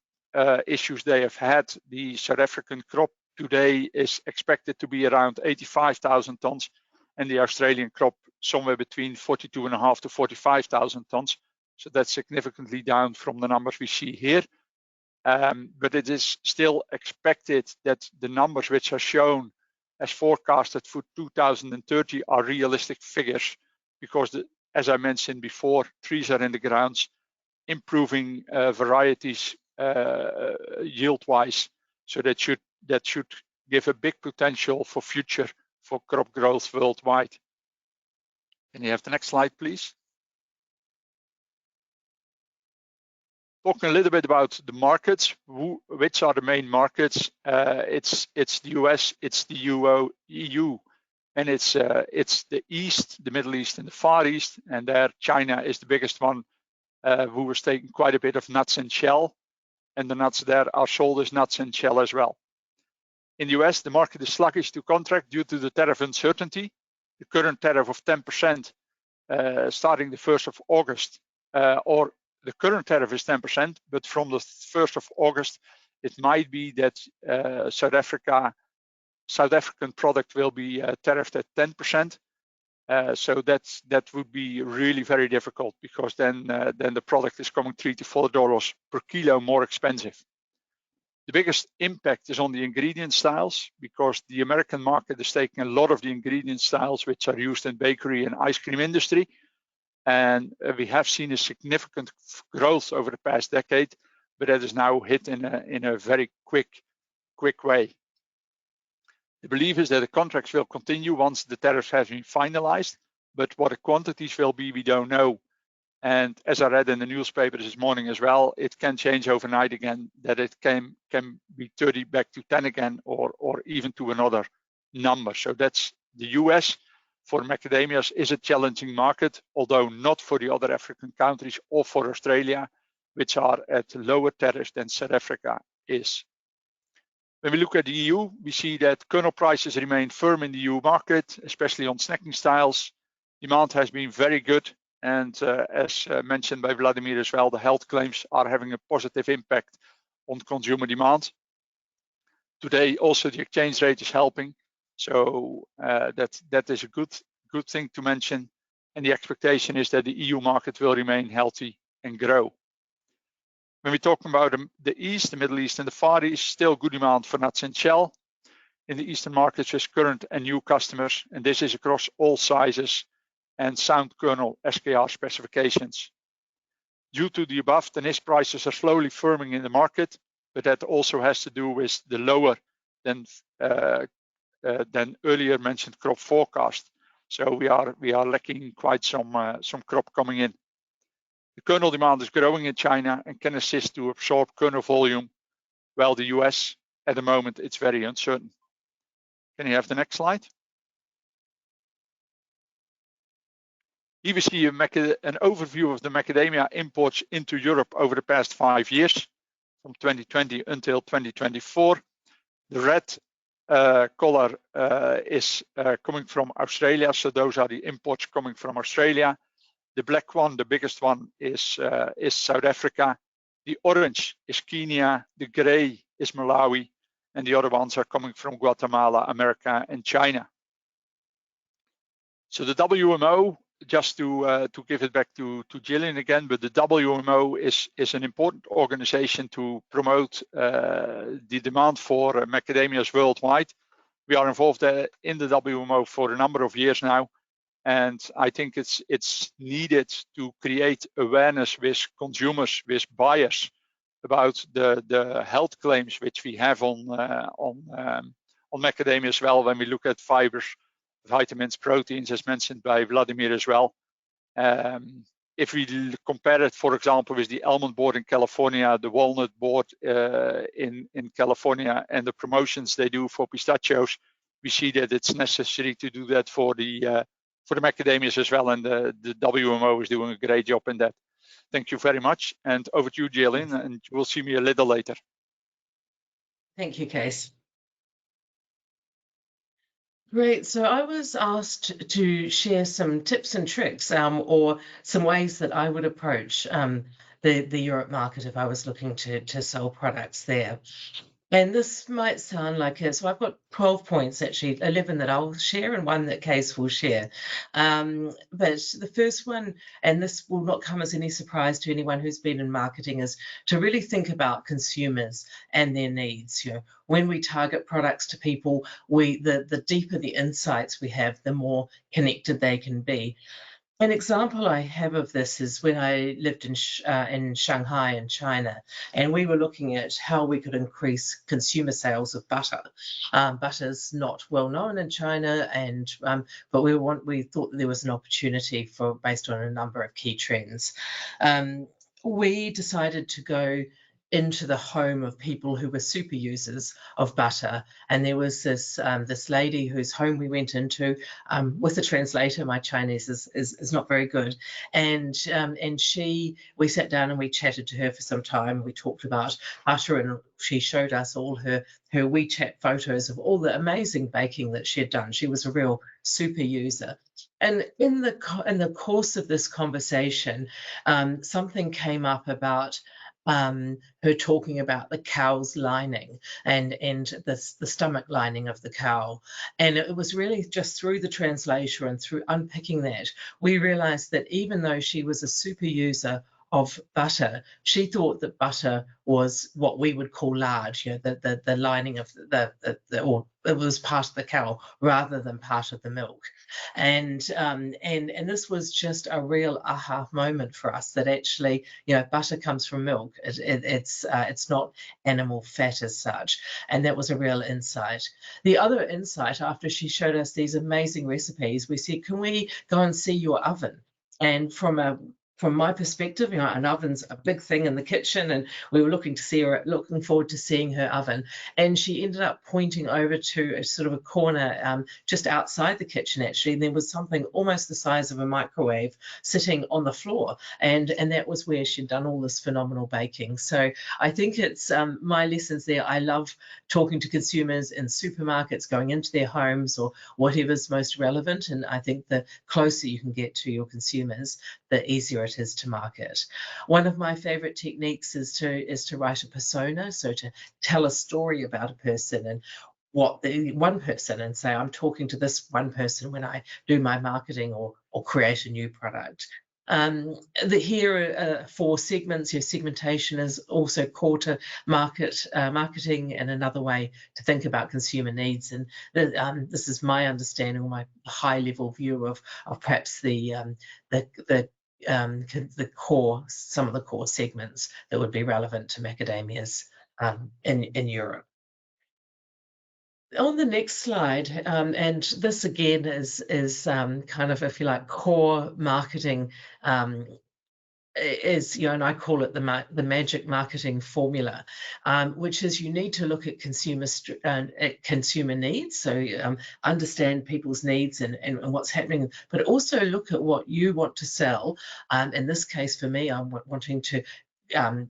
issues they have had, the South African crop today is expected to be around 85,000 tons, and the Australian crop somewhere between 42.5 to 45,000 tons. So that's significantly down from the numbers we see here. But it is still expected that the numbers which are shown as forecasted for 2030 are realistic figures, because as I mentioned before, trees are in the grounds, improving varieties yield-wise. So that should give a big potential for future for crop growth worldwide. Can you have the next slide, please? Talking a little bit about the markets, which are the main markets. It's the US, it's the EU, and it's the East, the Middle East, and the Far East. And there, China is the biggest one, who was taking quite a bit of nuts and shell, and the nuts there are sold as nuts and shell as well. In the US, the market is sluggish to contract due to the tariff uncertainty. The current tariff of 10% starting the 1st of August, or the current tariff is 10%, but from the 1st of August, it might be that South African product will be tariffed at 10%. So that would be really very difficult, because then the product is coming $3 to $4 per kilo more expensive. The biggest impact is on the ingredient styles, because the American market is taking a lot of the ingredient styles which are used in bakery and ice cream industry. And we have seen a significant growth over the past decade, but that is now hit in a very quick way. The belief is that the contracts will continue once the tariffs have been finalized, but what the quantities will be, we don't know. And as I read in the newspaper this morning as well, it can change overnight again, that it can be 30 back to 10 again, or even to another number. So that's the US for macadamias is a challenging market, although not for the other African countries or for Australia, which are at lower tariffs than South Africa is. When we look at the EU, we see that kernel prices remain firm in the EU market, especially on snacking styles. Demand has been very good. And as mentioned by Vladimir as well, the health claims are having a positive impact on consumer demand. Today, also the exchange rate is helping. So that is a good thing to mention. And the expectation is that the EU market will remain healthy and grow. When we talk about the East, the Middle East and the Far East, still good demand for nuts and shell in the Eastern markets with current and new customers. And this is across all sizes and sound kernel SKR specifications. Due to the above, the NIS prices are slowly firming in the market, but that also has to do with the lower than earlier mentioned crop forecast. So we are lacking quite some crop coming in. The kernel demand is growing in China and can assist to absorb kernel volume, while the US at the moment it's very uncertain. Can you have the next slide? Here we see an overview of the macadamia imports into Europe over the past 5 years, from 2020 until 2024. The red color is coming from Australia, so those are the imports coming from Australia. The black one, the biggest one, is South Africa. The orange is Kenya, the gray is Malawi, and the other ones are coming from Guatemala, America, and China. So the WMO, just to give it back to Gillian again, but the WMO is an important organization to promote the demand for macadamias worldwide. We are involved in the WMO for a number of years now, and I think it's needed to create awareness with consumers, with buyers, about the health claims which we have on macadamia as well. When we look at fibers, vitamins, proteins, as mentioned by Vladimir as well. If we compare it, for example, with the almond board in California, the walnut board in California, and the promotions they do for pistachios, we see that it's necessary to do that for the macadamias as well, and the WMO is doing a great job in that. Thank you very much, and over to you, Gillian, and you will see me a little later. Thank you, Kees. Great. So I was asked to share some tips and tricks or some ways that I would approach the Europe market if I was looking to sell products there. And this might sound like it. So I've got 12 points, actually, 11 that I'll share and one that Kees will share. But the first one, and this will not come as any surprise to anyone who's been in marketing, is to really think about consumers and their needs. You know, when we target products to people, the deeper the insights we have, the more connected they can be. An example I have of this is when I lived in Shanghai in China, and we were looking at how we could increase consumer sales of butter. Butter's not well known in China, and but we thought that there was an opportunity based on a number of key trends. We decided to go into the home of people who were super users of butter, and there was this lady whose home we went into with a translator. My Chinese is not very good, and we sat down and we chatted to her for some time. We talked about butter, and she showed us all her WeChat photos of all the amazing baking that she had done. She was a real super user. And in the course of this conversation, something came up about her talking about the cow's lining and the stomach lining of the cow. And it was really just through the translation and through unpicking that, we realized that even though she was a super user of butter, she thought that butter was what we would call lard, the lining of or it was part of the cow rather than part of the milk. And this was just a real aha moment for us, that actually, butter comes from milk. It's not animal fat as such. And that was a real insight. The other insight, after she showed us these amazing recipes, we said, can we go and see your oven? And from my perspective, an oven's a big thing in the kitchen, and we were looking forward to seeing her oven. And she ended up pointing over to a sort of a corner just outside the kitchen, actually. And there was something almost the size of a microwave sitting on the floor, and that was where she'd done all this phenomenal baking. So I think it's my lessons there. I love talking to consumers in supermarkets, going into their homes, or whatever's most relevant. And I think the closer you can get to your consumers, the easier it is to market. One of my favorite techniques is to write a persona, so to tell a story about a person and one person, and say, I'm talking to this one person when I do my marketing or create a new product. Here are 4 segments. Your segmentation is also core to marketing, and another way to think about consumer needs. And this is my understanding, or my high-level view of perhaps some of the core segments that would be relevant to macadamias in Europe. On the next slide, and this again is kind of, if you like, core marketing, is, and I call it the magic marketing formula, which is you need to look at consumer needs, so understand people's needs and what's happening, but also look at what you want to sell. In this case, for me, I'm wanting to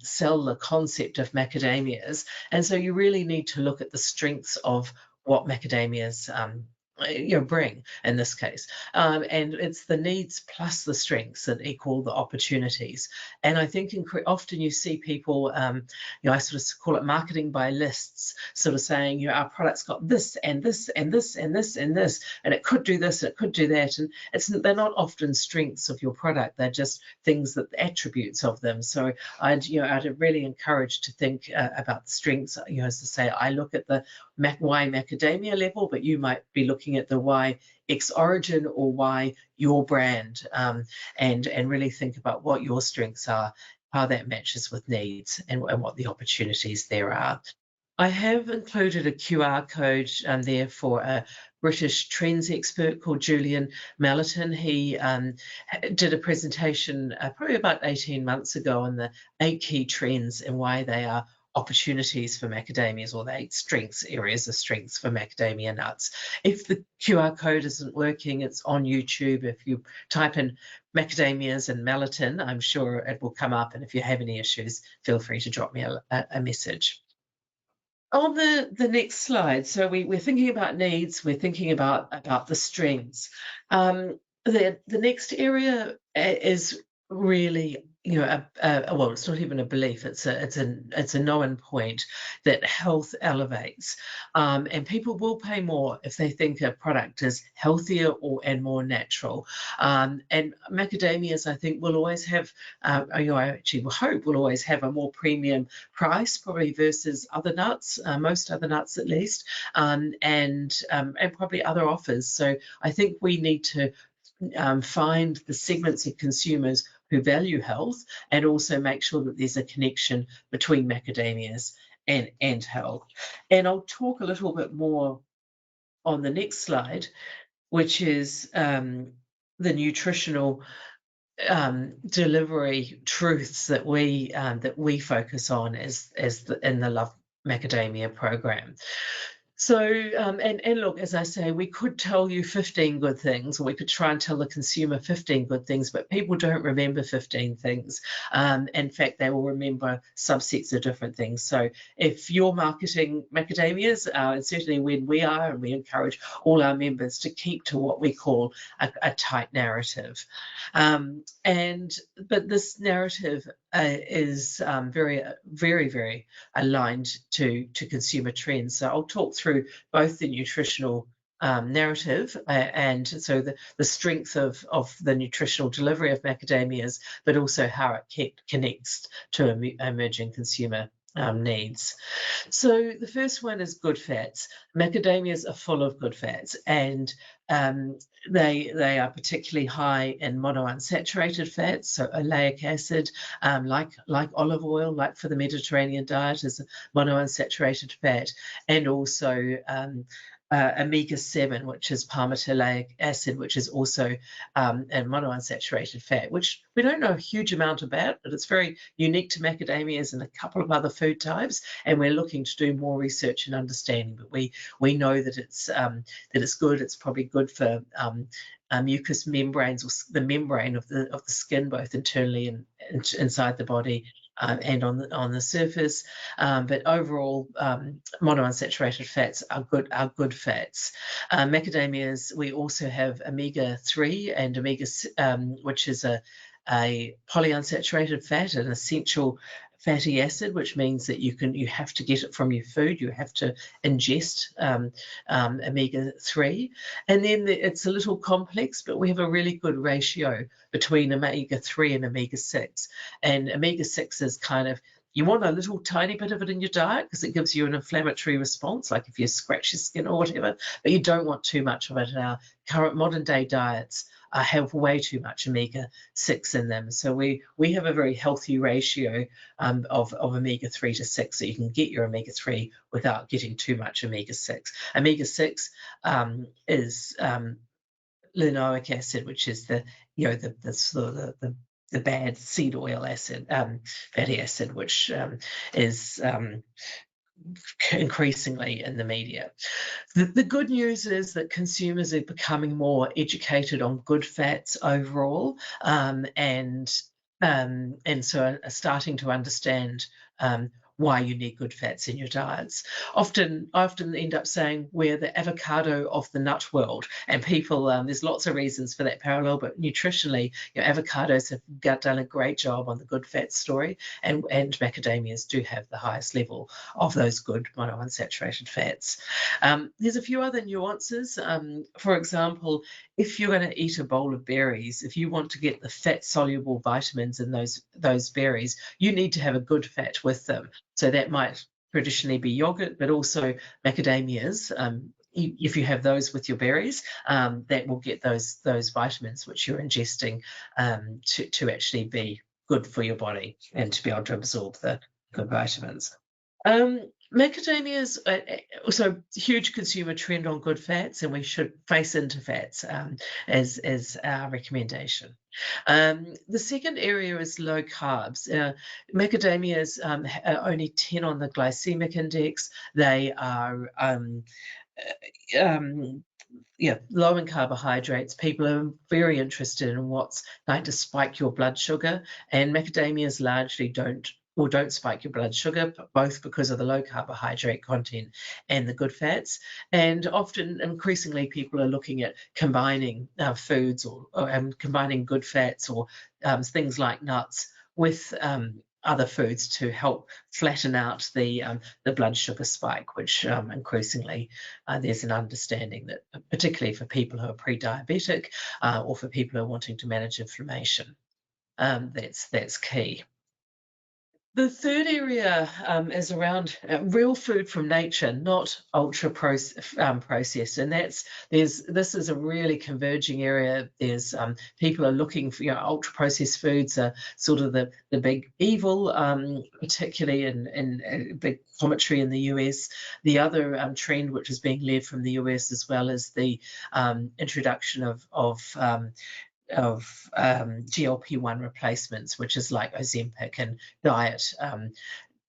sell the concept of macadamias, and so you really need to look at the strengths of what macadamias bring in this case, and it's the needs plus the strengths that equal the opportunities. And I think often you see people, I sort of call it marketing by lists, sort of saying, our product's got this and this and this and this and this, and it could do this, it could do that, and they're not often strengths of your product, they're just things, that attributes of them. So I'd really encourage to think about the strengths. As to say, I look at the why macadamia level, but you might be looking at the why X origin or why your brand, and really think about what your strengths are, how that matches with needs, and what the opportunities there are. I have included a QR code there for a British trends expert called Julian Melliton. He did a presentation probably about 18 months ago on the 8 key trends and why they are opportunities for macadamias, or the 8 areas of strengths for macadamia nuts. If the QR code isn't working, it's on YouTube. If you type in macadamias and Melliton, I'm sure it will come up. And if you have any issues, feel free to drop me a message. On the next slide, so we're thinking about needs, we're thinking about the strengths. The next area is really, well, it's not even a belief, it's a known point that health elevates, and people will pay more if they think a product is healthier and more natural. And macadamias, I think, will always have, I actually hope will always have a more premium price, probably versus other nuts, most other nuts at least, and probably other offers. So I think we need to find the segments of consumers who value health, and also make sure that there's a connection between macadamias and health. And I'll talk a little bit more on the next slide, which is the nutritional delivery truths that we focus on in the Love Macadamia program. So, and look, as I say, we could tell you 15 good things, or we could try and tell the consumer 15 good things, but people don't remember 15 things. In fact, they will remember subsets of different things. So if you're marketing macadamias, and certainly when we are, and we encourage all our members to keep to what we call a tight narrative. But this narrative is very, very, very aligned to consumer trends. So I'll talk through both the nutritional narrative, and so the strength of the nutritional delivery of macadamias, but also how it connects to emerging consumer needs. So the first one is good fats. Macadamias are full of good fats, and they are particularly high in monounsaturated fats, so oleic acid, like olive oil, like for the Mediterranean diet, is a monounsaturated fat, and also omega-7, which is palmitoleic acid, which is also a monounsaturated fat, which we don't know a huge amount about, but it's very unique to macadamias and a couple of other food types, and we're looking to do more research and understanding. But we know that it's good. It's probably good for mucous membranes, or the membrane of the skin, both internally and inside the body. And on the surface, but overall, monounsaturated fats are good fats. Macadamias, we also have omega-3 and omega, which is a polyunsaturated fat, an essential fatty acid, which means that you have to get it from your food. You have to ingest omega-3, and then it's a little complex, but we have a really good ratio between omega-3 and omega-6. And omega-6 is kind of, you want a little tiny bit of it in your diet because it gives you an inflammatory response, like if you scratch your skin or whatever, but you don't want too much of it. In our current modern day diets have way too much omega-6 in them. So we have a very healthy ratio of omega-3 to 6, so you can get your omega-3 without getting too much omega-6. Omega-6 is linoleic acid, which is the bad seed oil acid, fatty acid, which is increasingly in the media. The good news is that consumers are becoming more educated on good fats overall, and so are starting to understand why you need good fats in your diets. I often end up saying we're the avocado of the nut world, and people, there's lots of reasons for that parallel, but nutritionally, avocados have done a great job on the good fat story, and macadamias do have the highest level of those good monounsaturated fats. There's a few other nuances. For example, if you're going to eat a bowl of berries, if you want to get the fat-soluble vitamins in those berries, you need to have a good fat with them. So that might traditionally be yogurt, but also macadamias. If you have those with your berries, that will get those vitamins which you're ingesting to actually be good for your body and to be able to absorb the vitamins. Macadamias are also a huge consumer trend on good fats, and we should face into fats as our recommendation. The second area is low carbs. Macadamias are only 10 on the glycemic index. They are low in carbohydrates. People are very interested in what's going to spike your blood sugar, and macadamias largely don't spike your blood sugar, both because of the low carbohydrate content and the good fats. And often, increasingly, people are looking at combining foods or combining good fats or things like nuts with other foods to help flatten out the blood sugar spike, which increasingly there's an understanding that, particularly for people who are pre-diabetic or for people who are wanting to manage inflammation, that's key. The third area is around real food from nature, not ultra processed, and this is a really converging area. There's people are looking for ultra processed foods are sort of the big evil, particularly in big commentary in the US. The other trend, which is being led from the US as well, is the introduction of GLP-1 replacements, which is like Ozempic and diet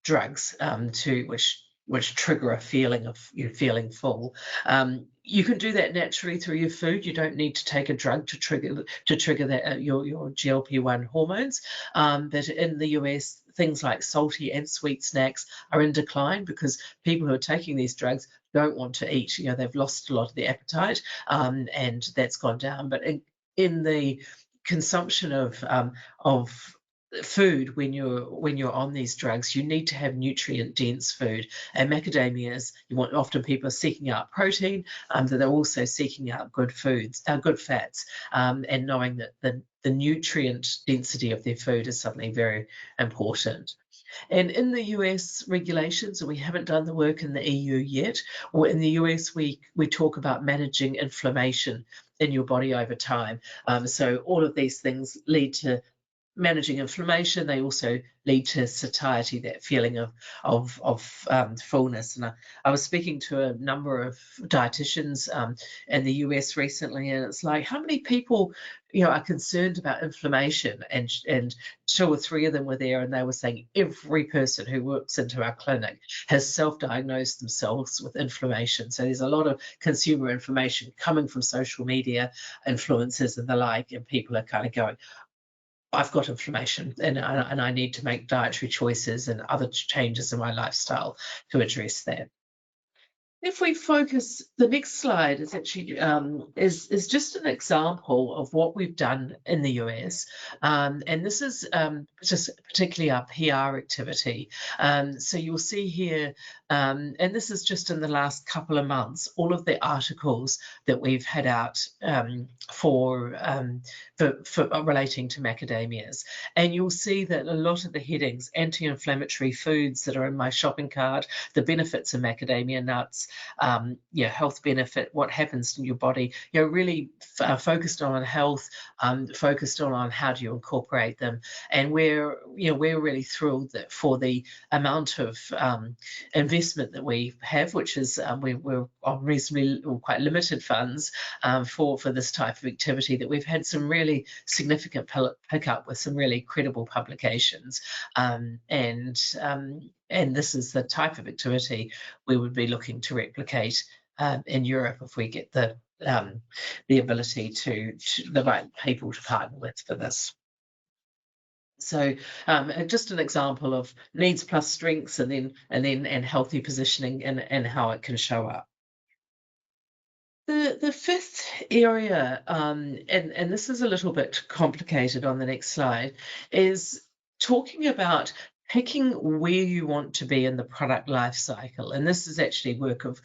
drugs which trigger a feeling of you feeling full. You can do that naturally through your food. You don't need to take a drug to trigger that your GLP-1 hormones. But in the US, things like salty and sweet snacks are in decline because people who are taking these drugs don't want to eat. They've lost a lot of the appetite, and that's gone down. But in the consumption of food when you're on these drugs, you need to have nutrient dense food, and macadamias, often people are seeking out protein, that they're also seeking out good foods, good fats, and knowing that the nutrient density of their food is something very important. And in the US regulations, and we haven't done the work in the EU yet, or in the US, we talk about managing inflammation in your body over time. So all of these things lead to managing inflammation. They also lead to satiety, that feeling of fullness. And I was speaking to a number of dietitians in the US recently, and it's like, how many people are concerned about inflammation? And 2 or 3 of them were there, and they were saying every person who works into our clinic has self-diagnosed themselves with inflammation. So there's a lot of consumer information coming from social media influencers and the like, and people are kind of going, I've got inflammation and I need to make dietary choices and other changes in my lifestyle to address that. If we focus, the next slide is actually is just an example of what we've done in the US, and this is just particularly our PR activity. So you'll see here, and this is just in the last couple of months, all of the articles that we've had out for relating to macadamias, and you'll see that a lot of the headings: anti-inflammatory foods that are in my shopping cart, the benefits of macadamia nuts, health benefit, what happens in your body, really focused on health, focused on how do you incorporate them. And we're really thrilled that for the amount of investment that we have, which is we're on reasonably or quite limited funds for this type of activity, that we've had some really significant pickup with some really credible publications, and this is the type of activity we would be looking to replicate in Europe if we get the ability to the right people to partner with for this. So just an example of needs plus strengths, and healthy positioning and how it can show up. The fifth area, and this is a little bit complicated on the next slide, is talking about picking where you want to be in the product life cycle. And this is actually work of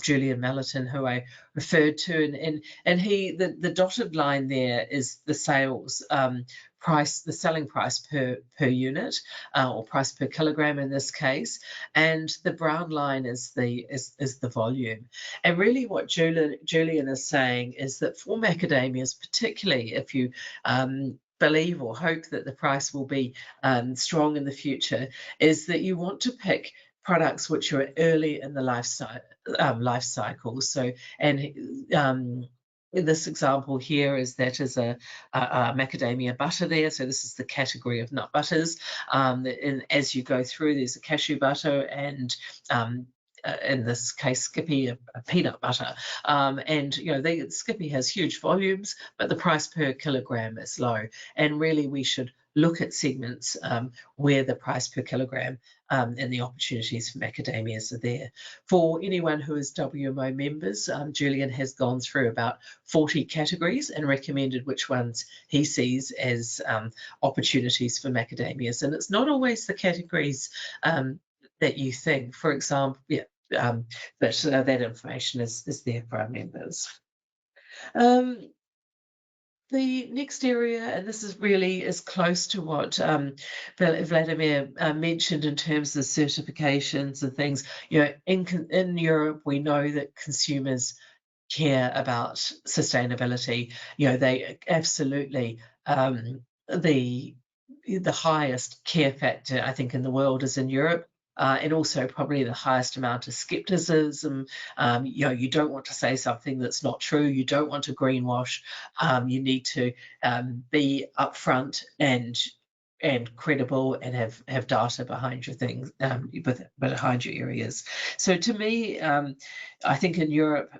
Julian Melliton, who I referred to, and he, the dotted line there is the sales price, the selling price per unit, or price per kilogram in this case, and the brown line is the volume. And really what Julian is saying is that for macadamias, particularly if you believe or hope that the price will be strong in the future, is that you want to pick products which are early in the life cycle. So, and in this example here is a macadamia butter there. So this is the category of nut butters. And as you go through, there's a cashew butter and in this case, Skippy, a peanut butter. And Skippy has huge volumes, but the price per kilogram is low. And really, we should look at segments where the price per kilogram and the opportunities for macadamias are there. For anyone who is WMO members, Julian has gone through about 40 categories and recommended which ones he sees as opportunities for macadamias. And it's not always the categories that you think. For example, but that information is there for our members. The next area, and this is really as close to what Vladimir mentioned in terms of certifications and things. In Europe, we know that consumers care about sustainability. They absolutely the highest care factor, I think, in the world is in Europe. And also probably the highest amount of skepticism. You don't want to say something that's not true. You don't want to greenwash. You need to be upfront and credible and have data behind your things, behind your areas. So to me, I think in Europe,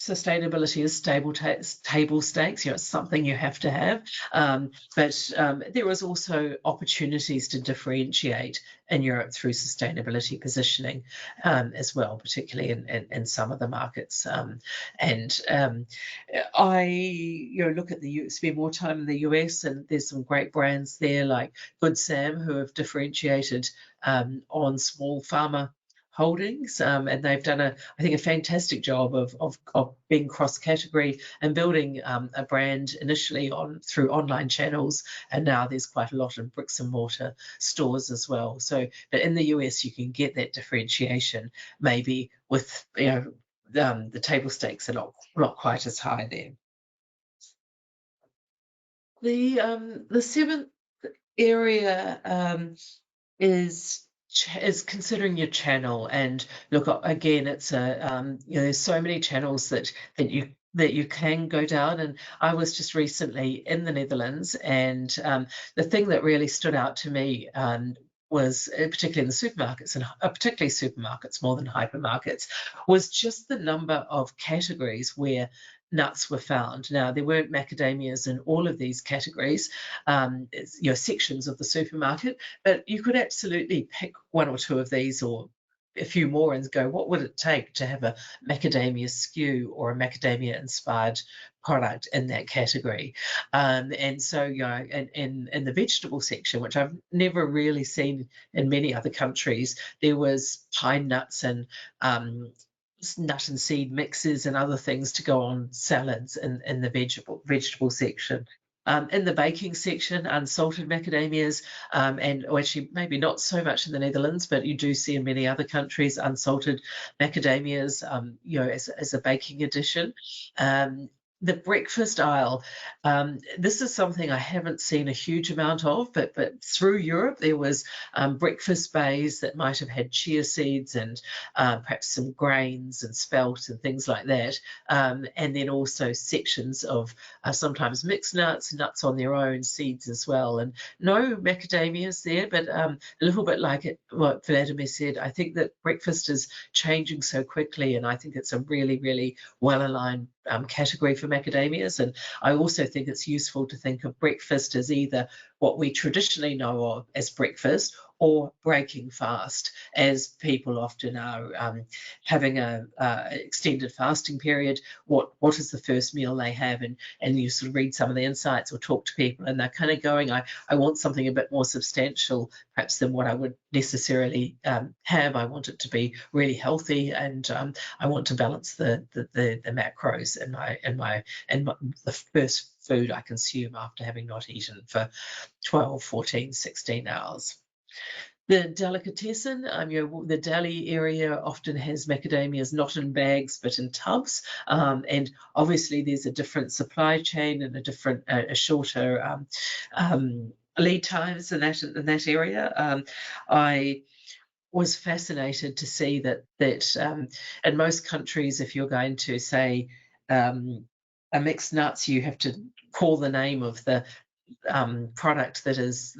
sustainability is table stakes. It's something you have to have. But there is also opportunities to differentiate in Europe through sustainability positioning as well, particularly in some of the markets. I look at spend more time in the US, and there's some great brands there like Good Sam who have differentiated on small farmer holdings, and they've done I think a fantastic job of being cross-category and building a brand initially through online channels, and now there's quite a lot in bricks and mortar stores as well. So, but in the US you can get that differentiation maybe with the table stakes are not quite as high there. The seventh area is considering your channel. And look, again, it's there's so many channels that you can go down. And I was just recently in the Netherlands, and the thing that really stood out to me was, particularly in the supermarkets, and particularly supermarkets more than hypermarkets, was just the number of categories where nuts were found. Now, there weren't macadamias in all of these categories, sections of the supermarket, but you could absolutely pick one or two of these or a few more and go, what would it take to have a macadamia SKU or a macadamia inspired product in that category? And so, in the vegetable section, which I've never really seen in many other countries, there was pine nuts and nut and seed mixes and other things to go on salads in the vegetable section. In the baking section, unsalted macadamias, and actually maybe not so much in the Netherlands, but you do see in many other countries unsalted macadamias, as a baking addition. The breakfast aisle, this is something I haven't seen a huge amount of, but through Europe there was breakfast bays that might have had chia seeds and perhaps some grains and spelt and things like that, and then also sections of sometimes mixed nuts on their own, seeds as well, and no macadamias there, but a little bit like what Vladimir said, I think that breakfast is changing so quickly, and I think it's a really, really well-aligned category for macadamias. And I also think it's useful to think of breakfast as either what we traditionally know of as breakfast or breaking fast, as people often are having a extended fasting period. What is the first meal they have? And you sort of read some of the insights or talk to people, and they're kind of going, I want something a bit more substantial perhaps than what I would necessarily have. I want it to be really healthy, and I want to balance the macros in the first food I consume after having not eaten for 12, 14, 16 hours. The delicatessen, the deli area often has macadamias not in bags but in tubs, and obviously there's a different supply chain and a shorter lead times in that area. I was fascinated to see that in most countries, if you're going to say a mixed nuts, you have to call the name of the product that is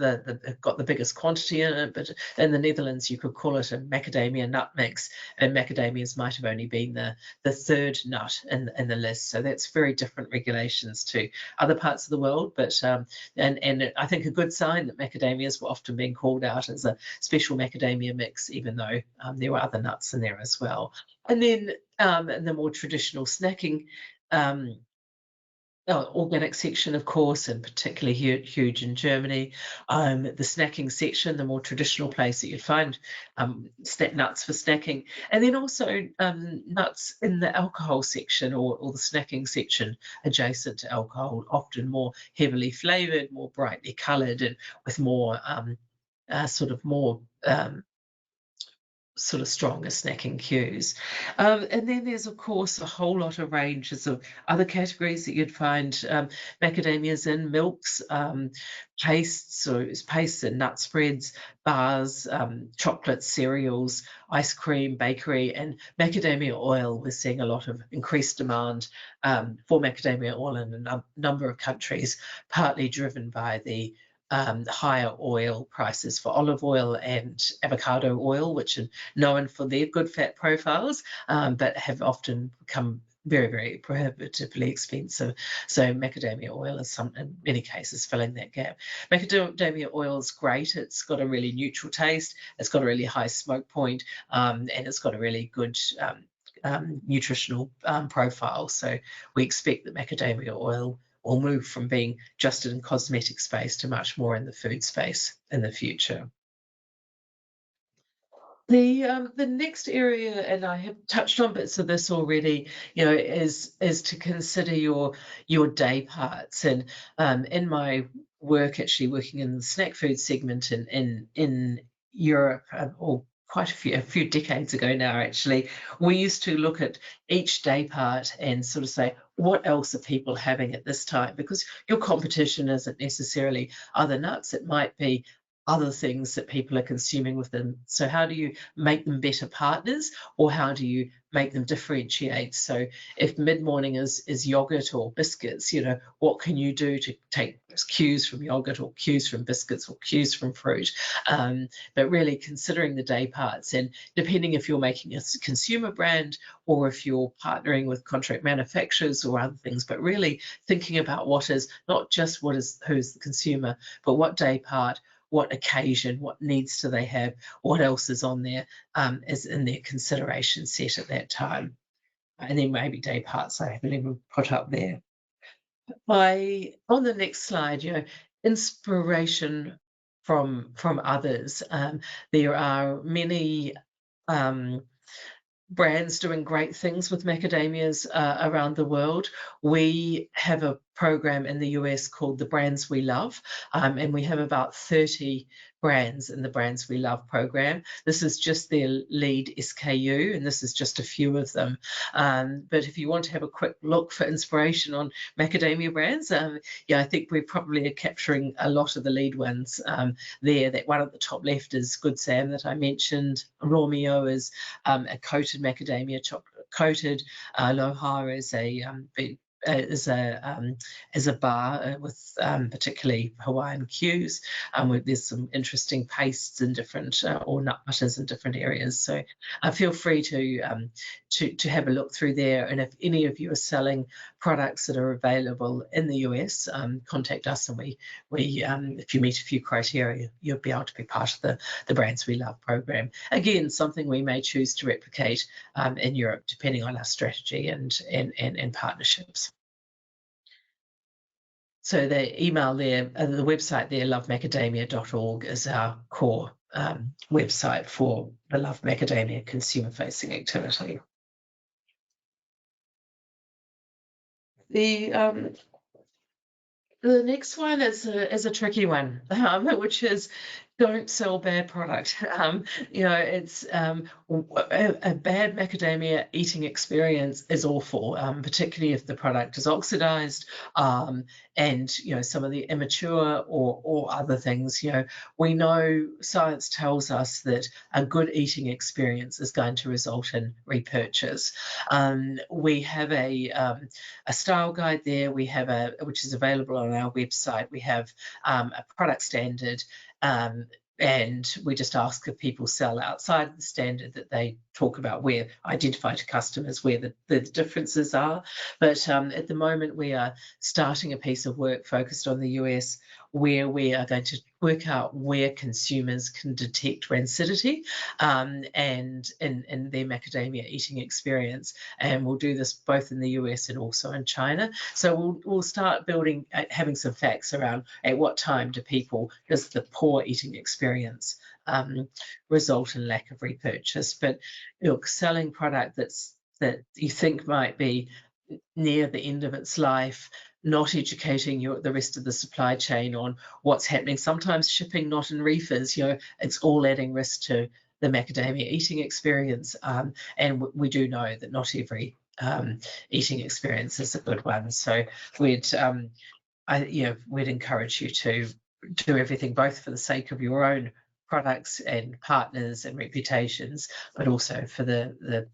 got the biggest quantity in it, but in the Netherlands you could call it a macadamia nut mix, and macadamias might have only been the third nut in the list. So that's very different regulations to other parts of the world, but and I think a good sign that macadamias were often being called out as a special macadamia mix, even though there were other nuts in there as well. And then in the more traditional snacking organic section, of course, and particularly huge in Germany. The snacking section, the more traditional place that you'd find nuts for snacking, and then also nuts in the alcohol section or the snacking section adjacent to alcohol, often more heavily flavoured, more brightly coloured, and with more stronger snacking cues. And then there's, of course, a whole lot of ranges of other categories that you'd find macadamias in: milks, pastes and nut spreads, bars, chocolates, cereals, ice cream, bakery, and macadamia oil. We're seeing a lot of increased demand for macadamia oil in a number of countries, partly driven by the higher oil prices for olive oil and avocado oil, which are known for their good fat profiles, but have often become very, very prohibitively expensive. So macadamia oil is in many cases filling that gap. Macadamia oil is great. It's got a really neutral taste. It's got a really high smoke point, and it's got a really good nutritional profile. So we expect that macadamia oil will move from being just in cosmetic space to much more in the food space in the future. The next area, and I have touched on bits of this already, is to consider your day parts. And in my work, actually working in the snack food segment in Europe, or quite a few decades ago now, actually, we used to look at each day part and sort of say, what else are people having at this time? Because your competition isn't necessarily other nuts. It might be other things that people are consuming with them. So how do you make them better partners, or how do you make them differentiate? So if mid-morning is yogurt or biscuits, what can you do to take cues from yogurt or cues from biscuits or cues from fruit? But really considering the day parts, and depending if you're making a consumer brand or if you're partnering with contract manufacturers or other things, but really thinking about what is not just who's the consumer, but what day part, what occasion, what needs do they have, what else is on there, is in their consideration set at that time. And then maybe day parts I haven't even put up there. On the next slide, inspiration from others. There are many brands doing great things with macadamias around the world. We have a program in the US called the Brands We Love, and we have about 30 brands in the Brands We Love program. This is just their lead SKU, and this is just a few of them. But if you want to have a quick look for inspiration on macadamia brands, I think we probably are capturing a lot of the lead ones there. That one at the top left is Good Sam that I mentioned. Romeo is a coated macadamia, chocolate coated. Aloha is a bar with particularly Hawaiian cues. There's some interesting pastes in different or nut butters in different areas. So feel free to have a look through there. And if any of you are selling products that are available in the US, contact us, and we if you meet a few criteria, you'll be able to be part of the Brands We Love program. Again, something we may choose to replicate in Europe, depending on our strategy and partnerships. So the email there, the website there, lovemacadamia.org, is our core website for the Love Macadamia consumer-facing activity. The next one is a tricky one, which is don't sell bad product. It's a bad macadamia eating experience is awful, particularly if the product is oxidized, and some of the immature or other things. We know science tells us that a good eating experience is going to result in repurchase. We have a style guide there. We have which is available on our website. We have a product standard. And we just ask if people sell outside of the standard that they talk about, where identify to customers where the differences are. But at the moment, we are starting a piece of work focused on the US, where we are going to work out where consumers can detect rancidity and in their macadamia eating experience. And we'll do this both in the US and also in China. So we'll start having some facts around at what time does the poor eating experience result in lack of repurchase. But look, selling product that you think might be near the end of its life, not educating the rest of the supply chain on what's happening. Sometimes shipping not in reefers, it's all adding risk to the macadamia eating experience. And we do know that not every eating experience is a good one. So we'd encourage you to do everything, both for the sake of your own products and partners and reputations, but also for the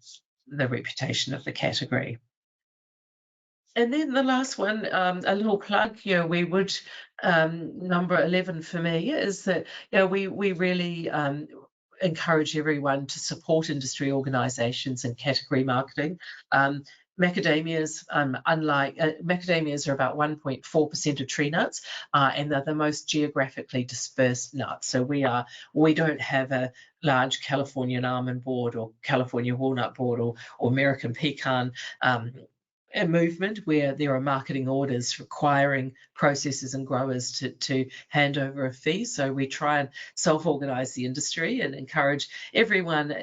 reputation of the category. And then the last one, a little plug, we would, number 11 for me is that, we really encourage everyone to support industry organisations and category marketing. macadamias, macadamias are about 1.4% of tree nuts, and they're the most geographically dispersed nuts. So we don't have a large Californian almond board or California walnut board or American pecan a movement where there are marketing orders requiring processors and growers to hand over a fee. So we try and self-organize the industry and encourage everyone.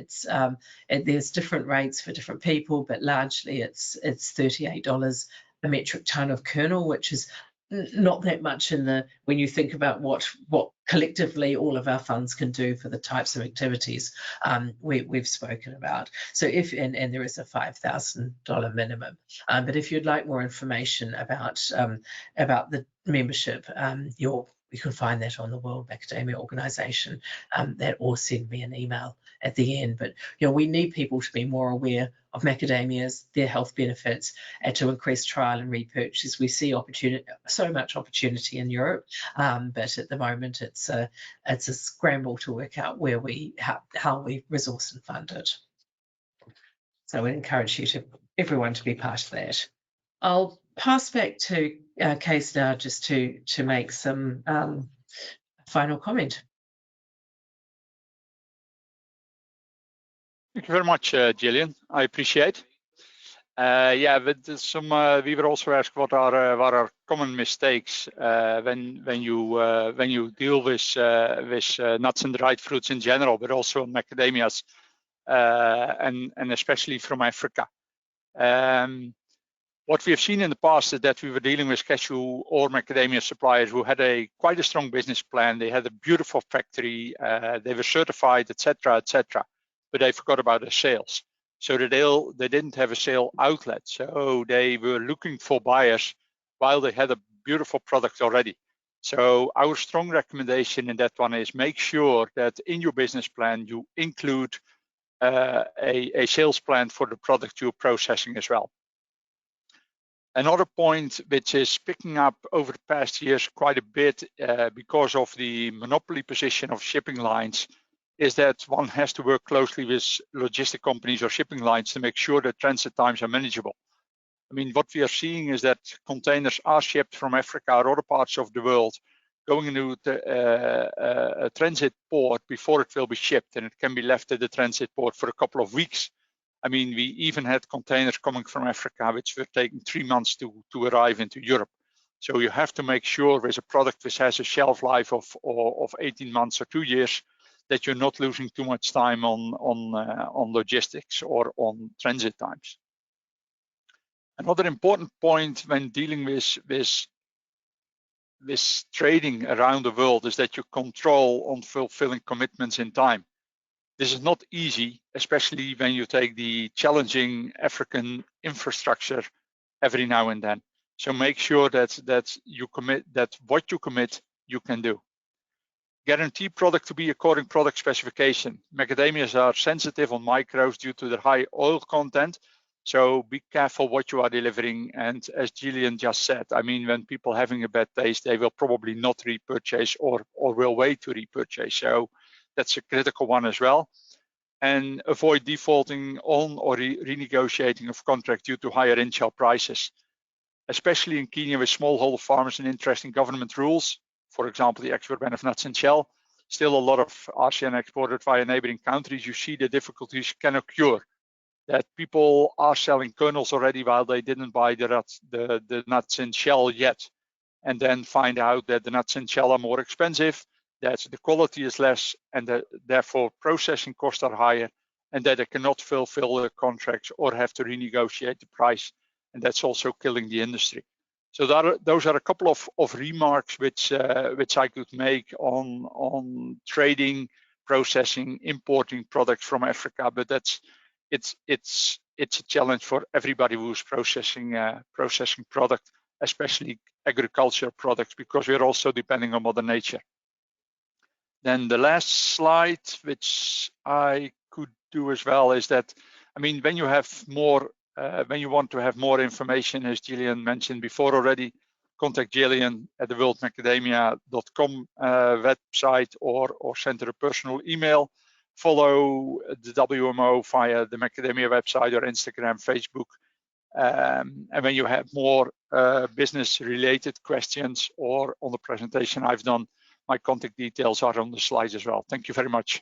There's different rates for different people, but largely it's $38 a metric ton of kernel, which is not that much when you think about what collectively all of our funds can do for the types of activities we've spoken about. So and there is a $5,000 minimum. But if you'd like more information about the membership, you can find that on the World Macadamia Organization, or send me an email at the end. But we need people to be more aware of macadamias, their health benefits, and to increase trial and repurchase. We see so much opportunity in Europe, but at the moment it's a scramble to work out how we resource and fund it. So I encourage everyone to be part of that. I'll pass back to Cees now just to make some final comment. Thank you very much, Gillian. I appreciate. Yeah, but we were also asked what are common mistakes when you deal with nuts and dried fruits in general, but also macadamias, and especially from Africa. What we have seen in the past is that we were dealing with cashew or macadamia suppliers who had quite a strong business plan. They had a beautiful factory, they were certified, etc., etc., but they forgot about their sales. So they didn't have a sale outlet. So they were looking for buyers while they had a beautiful product already. So our strong recommendation in that one is make sure that in your business plan you include a sales plan for the product you're processing as well. Another point which is picking up over the past years quite a bit because of the monopoly position of shipping lines is that one has to work closely with logistic companies or shipping lines to make sure that transit times are manageable. I mean, what we are seeing is that containers are shipped from Africa or other parts of the world going into a transit port before it will be shipped, and it can be left at the transit port for a couple of weeks. I mean, we even had containers coming from Africa which were taking 3 months to arrive into Europe. So you have to make sure with a product which has a shelf life of 18 months or 2 years that you're not losing too much time on logistics or on transit times. Another important point when dealing with trading around the world is that you control on fulfilling commitments in time. This is not easy, especially when you take the challenging African infrastructure every now and then. So make sure that you commit, that what you commit, you can do. Guarantee product to be according product specification. Macadamias are sensitive on microbes due to their high oil content. So be careful what you are delivering. And as Gillian just said, I mean, when people are having a bad taste, they will probably not repurchase or will wait to repurchase. So that's a critical one as well. And avoid defaulting on or renegotiating of contract due to higher in-shell prices, especially in Kenya with smallholder farmers and interesting government rules. For example, the export ban of nuts and shell. Still a lot of ASEAN exported via neighboring countries. You see the difficulties can occur. That people are selling kernels already while they didn't buy the nuts and shell yet, and then find out that the nuts and shell are more expensive, that the quality is less, and that therefore processing costs are higher, and that they cannot fulfill the contracts or have to renegotiate the price, and that's also killing the industry. So those are a couple of remarks which I could make on trading, processing, importing products from Africa, but it's a challenge for everybody who's processing product, especially agricultural products, because we're also depending on Mother Nature. Then the last slide, which I could do as well, is that, I mean, when you have more, when you want to have more information, as Gillian mentioned before already, contact Gillian at the worldmacadamia.com website or send her a personal email. Follow the WMO via the Macadamia website or Instagram, Facebook, And when you have more business-related questions or on the presentation I've done, my contact details are on the slides as well. Thank you very much.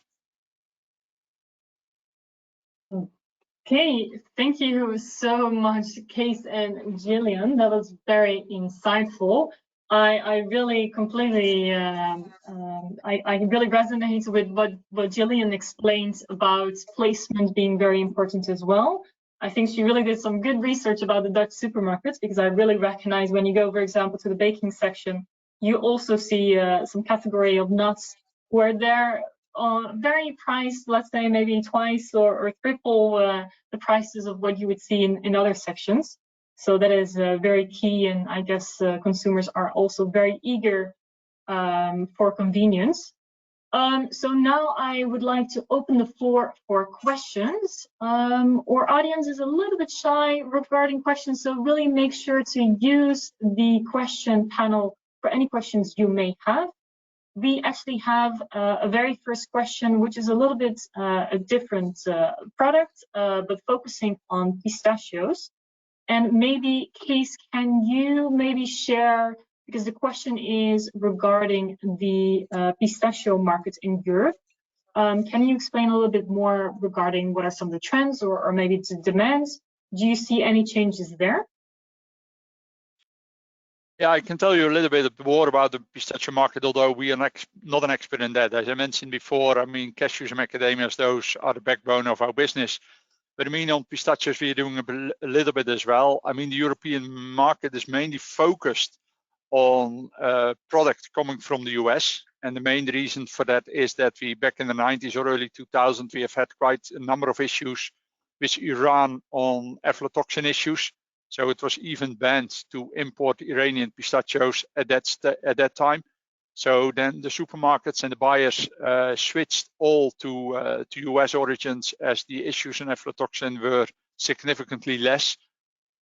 Okay, thank you so much, Kees and Gillian. That was very insightful. I really completely, I really resonate with what Gillian explained about placement being very important as well. I think she really did some good research about the Dutch supermarkets, because I really recognize when you go, for example, to the baking section, you also see some category of nuts where they're very priced, let's say maybe twice or triple the prices of what you would see in other sections. So that is very key, and I guess consumers are also very eager for convenience. So now I would like to open the floor for questions. Our audience is a little bit shy regarding questions, so really make sure to use the question panel for any questions you may have. We actually have a very first question, which is a little bit a different product, but focusing on pistachios. And maybe, Kees, can you maybe share, because the question is regarding the pistachio market in Europe. Can you explain a little bit more regarding what are some of the trends or maybe the demands? Do you see any changes there? Yeah, I can tell you a little bit more about the pistachio market, although we are not an expert in that. As I mentioned before, I mean, cashews and macadamias, those are the backbone of our business. But I mean, on pistachios, we're doing a little bit as well. I mean, the European market is mainly focused on product coming from the US. And the main reason for that is that we, back in the 90s or early 2000s, we have had quite a number of issues with Iran on aflatoxin issues. So it was even banned to import Iranian pistachios at that time. So then the supermarkets and the buyers switched all to US origins as the issues in aflatoxin were significantly less.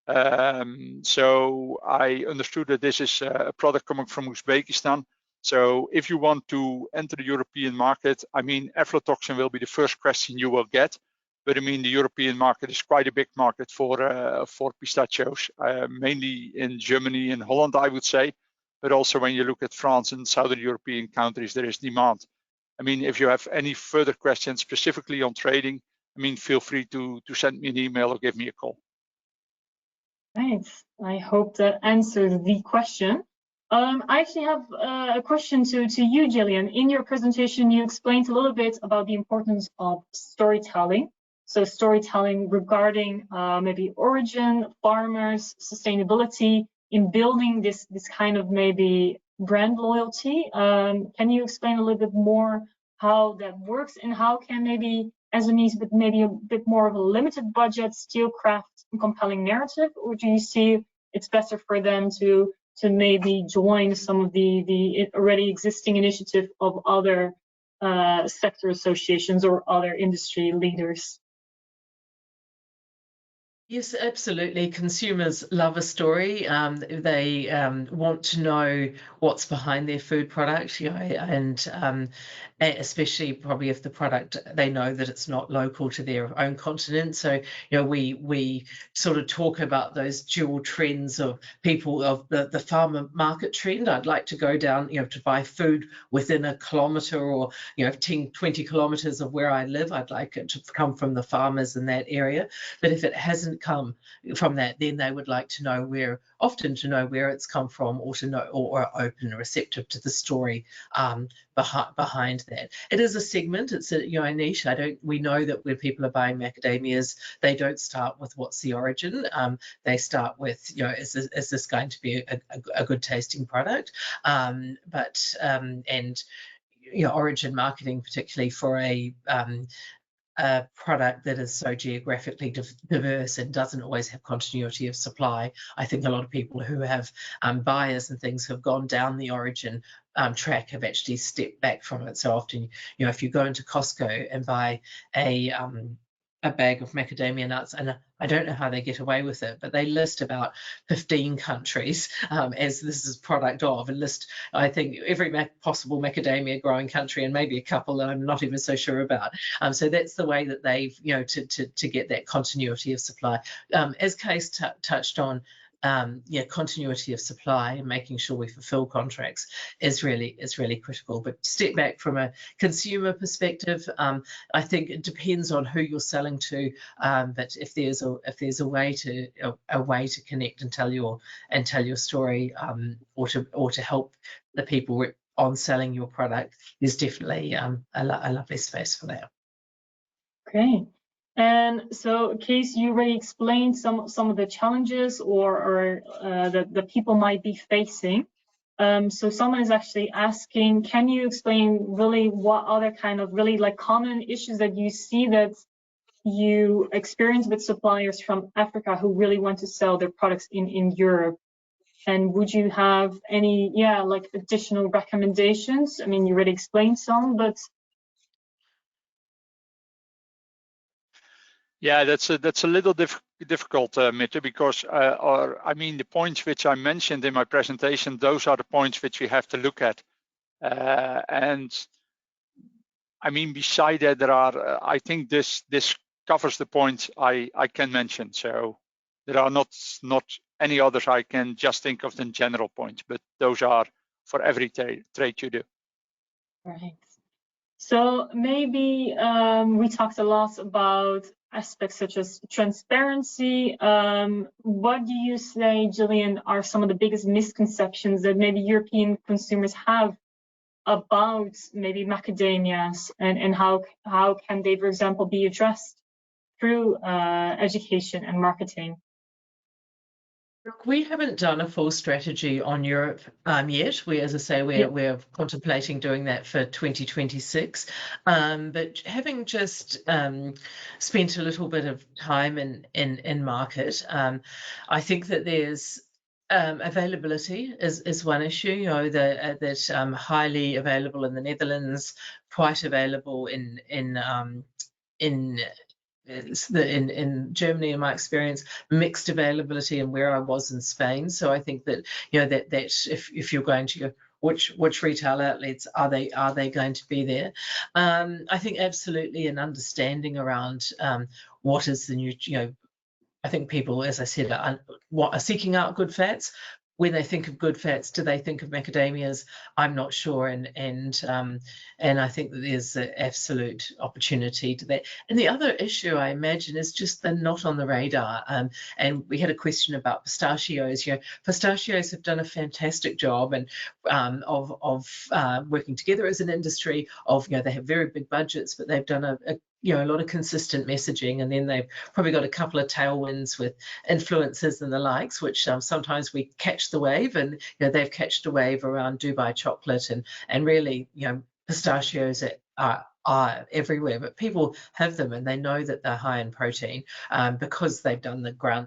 So I understood that this is a product coming from Uzbekistan. So if you want to enter the European market, I mean, aflatoxin will be the first question you will get. But I mean, the European market is quite a big market for pistachios, mainly in Germany and Holland, I would say. But also when you look at France and Southern European countries, there is demand. I mean, if you have any further questions specifically on trading, I mean, feel free to send me an email or give me a call. Right. I hope that answers the question. I actually have a question to you, Gillian. In your presentation, you explained a little bit about the importance of storytelling. So storytelling regarding maybe origin, farmers, sustainability in building this kind of maybe brand loyalty. Can you explain a little bit more how that works, and how can maybe SMEs with maybe a bit more of a limited budget still craft a compelling narrative? Or do you see it's better for them to maybe join some of the already existing initiative of other sector associations or other industry leaders? Yes, absolutely. Consumers love a story. They want to know what's behind their food product, you know, and especially probably if the product, they know that it's not local to their own continent. So, you know, we sort of talk about those dual trends of people, of the farmer market trend. I'd like to go down, you know, to buy food within a kilometre or, you know, 10, 20 kilometres of where I live. I'd like it to come from the farmers in that area. But if it hasn't come from that, then they would like to know where, often to know where it's come from, or to know, or open and receptive to the story behind that. It is a segment, it's a, you know, a niche. We know that when people are buying macadamias, they don't start with what's the origin. They start with, you know, is this going to be a good tasting product? And you know, origin marketing, particularly for a product that is so geographically diverse and doesn't always have continuity of supply. I think a lot of people who have buyers and things who have gone down the origin track have actually stepped back from it. So often, you know, if you go into Costco and buy a a bag of macadamia nuts, and I don't know how they get away with it, but they list about 15 countries as this is product of, and list, I think, every possible macadamia growing country, and maybe a couple that I'm not even so sure about. So that's the way that they've, to get that continuity of supply. As Case touched on, continuity of supply and making sure we fulfill contracts is really critical. But step back from a consumer perspective, I think it depends on who you're selling to. But if there's a way to connect and tell your story, or to help the people on selling your product, there's definitely a lovely space for that. Great. And so, Case, you already explained some of the challenges or that people might be facing. So someone is actually asking, can you explain really what other kind of really like common issues that you see that you experience with suppliers from Africa who really want to sell their products in Europe? And would you have any, like additional recommendations? I mean, you already explained some, but yeah, that's a little difficult, Mitte, because the points which I mentioned in my presentation, those are the points which we have to look at. And I mean, beside that, there are, I think this covers the points I can mention. So there are not any others I can just think of than general points, but those are for every trade you do. Right. So maybe we talked a lot about aspects such as transparency. What do you say, Gillian, are some of the biggest misconceptions that maybe European consumers have about maybe macadamias, and how can they, for example, be addressed through education and marketing? Look, we haven't done a full strategy on Europe yet. As I say, we're contemplating doing that for 2026. But having just spent a little bit of time in market, I think that there's availability is one issue. That highly available in the Netherlands, quite available in Germany, in my experience, mixed availability, and where I was in Spain. So I think that that if you're going to which retail outlets are they going to be there? I think absolutely an understanding around what is the new. I think people, as I said, are seeking out good fats. When they think of good fats, do they think of macadamias? I'm not sure, and I think that there's an absolute opportunity to that. And the other issue, I imagine, is just they're not on the radar. And we had a question about pistachios. Pistachios have done a fantastic job and of working together as an industry. They have very big budgets, but they've done a lot of consistent messaging, and then they've probably got a couple of tailwinds with influencers and the likes, which sometimes we catch the wave, and they've catched a wave around Dubai chocolate, and really pistachios are everywhere, but people have them and they know that they're high in protein because they've done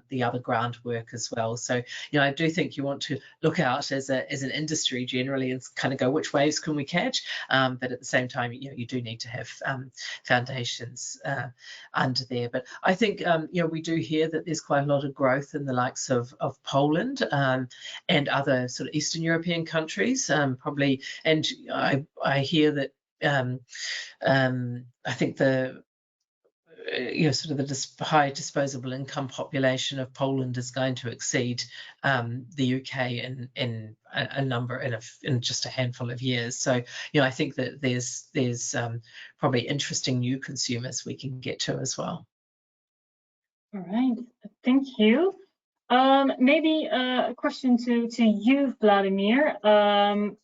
the other groundwork as well. So I do think you want to look out as an industry generally and kind of go, which waves can we catch? But at the same time, you do need to have foundations under there. But I think we do hear that there's quite a lot of growth in the likes of Poland and other sort of Eastern European countries, probably. And I hear that I think the high disposable income population of Poland is going to exceed the UK in a number in just a handful of years. So I think that there's probably interesting new consumers we can get to as well. All right, thank you. Maybe a question to you, Vladimir.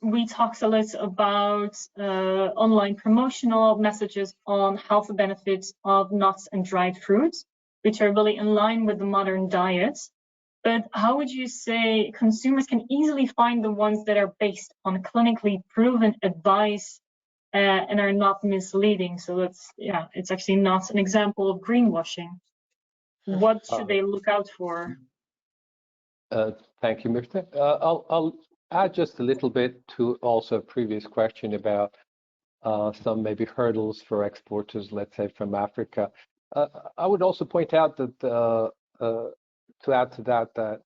We talked a lot about online promotional messages on health benefits of nuts and dried fruits, which are really in line with the modern diet. But how would you say consumers can easily find the ones that are based on clinically proven advice and are not misleading? So it's actually not an example of greenwashing. What should they look out for? Thank you, Mirte. I'll add just a little bit to also a previous question about some maybe hurdles for exporters, let's say from Africa. I would also point out that to add to that, that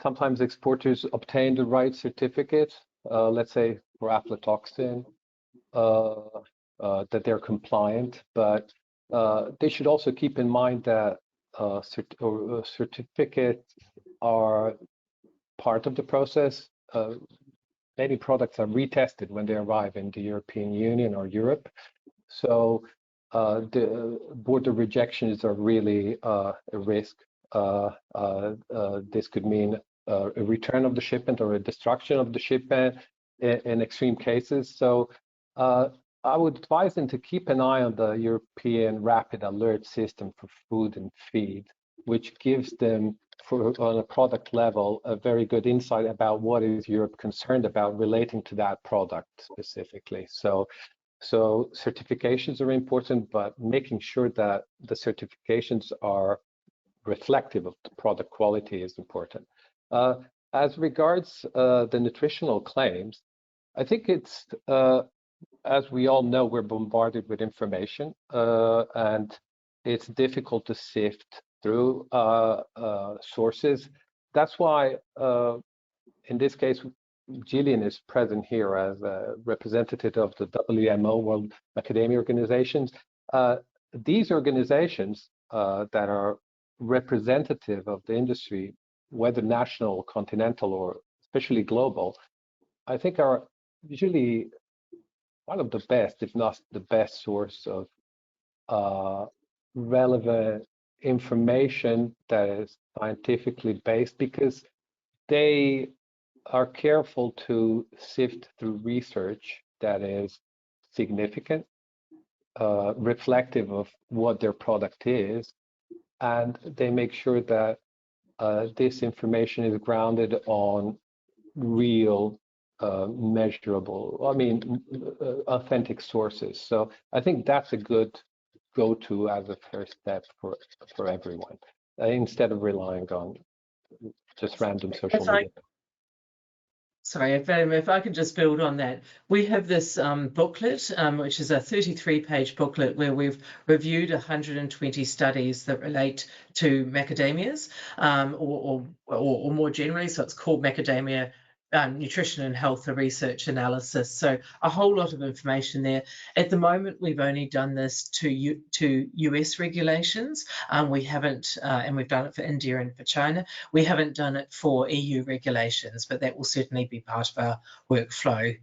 sometimes exporters obtain the right certificate, let's say for aflatoxin, that they're compliant, but they should also keep in mind that certificates are part of the process. Many products are retested when they arrive in the European Union or Europe. So the border rejections are really a risk. This could mean a return of the shipment or a destruction of the shipment in extreme cases. So I would advise them to keep an eye on the European Rapid Alert System for food and feed, which gives them, on a product level, a very good insight about what is Europe concerned about relating to that product specifically. So certifications are important, but making sure that the certifications are reflective of the product quality is important. As regards the nutritional claims, I think it's, as we all know, we're bombarded with information, and it's difficult to sift through sources. That's why, in this case, Gillian is present here as a representative of the WMO, World Macadamia Organizations. These organizations that are representative of the industry, whether national, continental, or especially global, I think are usually one of the best, if not the best source of relevant information that is scientifically based, because they are careful to sift through research that is significant, reflective of what their product is, and they make sure that this information is grounded on real, measurable, authentic sources. So I think that's a good go-to as a first step for everyone, instead of relying on just random social media. Sorry, Fatima, if I can just build on that. We have this booklet, which is a 33-page booklet where we've reviewed 120 studies that relate to macadamias, or more generally, so it's called Macadamia Nutrition and Health Research Analysis. So a whole lot of information there. At the moment, we've only done this to US regulations. We haven't, and we've done it for India and for China. We haven't done it for EU regulations, but that will certainly be part of our workflow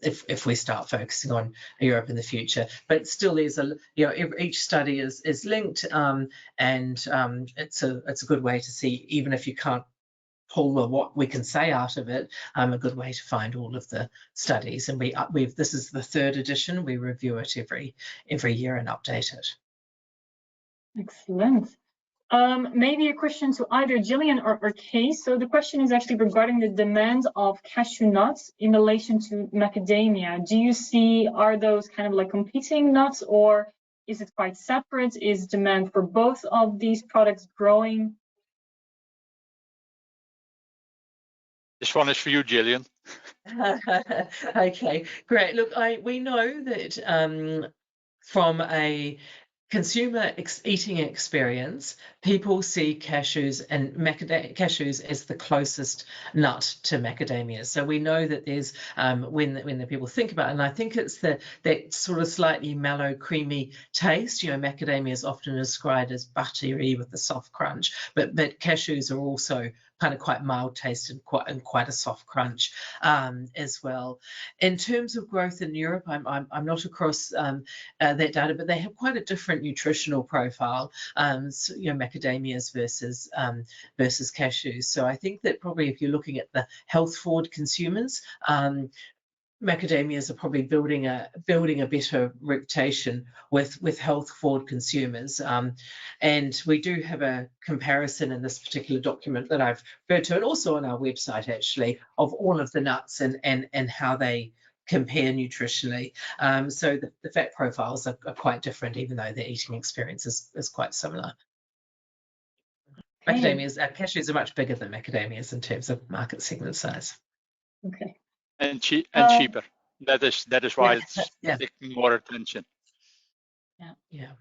if we start focusing on Europe in the future. But still, there's each study is linked, and it's a good way to see, even if you can't pull what we can say out of it, a good way to find all of the studies. And this is the 3rd edition. We review it every year and update it. Excellent. Maybe a question to either Gillian or Kay. So the question is actually regarding the demand of cashew nuts in relation to macadamia. Do you see, are those kind of like competing nuts, or is it quite separate? Is demand for both of these products growing? This one is for you, Gillian. Okay, great. Look, we know that from a consumer eating experience, people see cashews and cashews as the closest nut to macadamia. So we know that there's when the people think about it, and I think it's that sort of slightly mellow, creamy taste. Macadamia is often described as buttery with a soft crunch, but cashews are also kind of quite mild taste and quite a soft crunch as well. In terms of growth in Europe, I'm not across that data, but they have quite a different nutritional profile, macadamias versus cashews. So I think that probably if you're looking at the health forward consumers, macadamias are probably building a better reputation with health forward consumers, and we do have a comparison in this particular document that I've referred to, and also on our website actually, of all of the nuts and how they compare nutritionally. So the fat profiles are quite different, even though the eating experience is quite similar. Macadamias, cashews are much bigger than macadamias in terms of market segment size. Okay. And cheaper. That is why it's yeah. taking more attention. Yeah.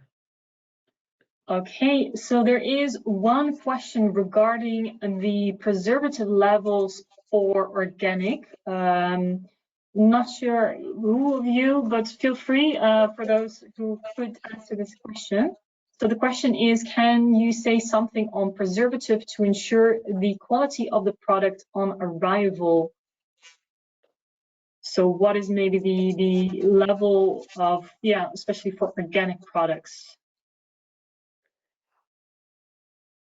Okay, so there is one question regarding the preservative levels for organic. Not sure who of you, but feel free for those who could answer this question. So the question is, can you say something on preservative to ensure the quality of the product on arrival? So what is maybe the level of, yeah, especially for organic products?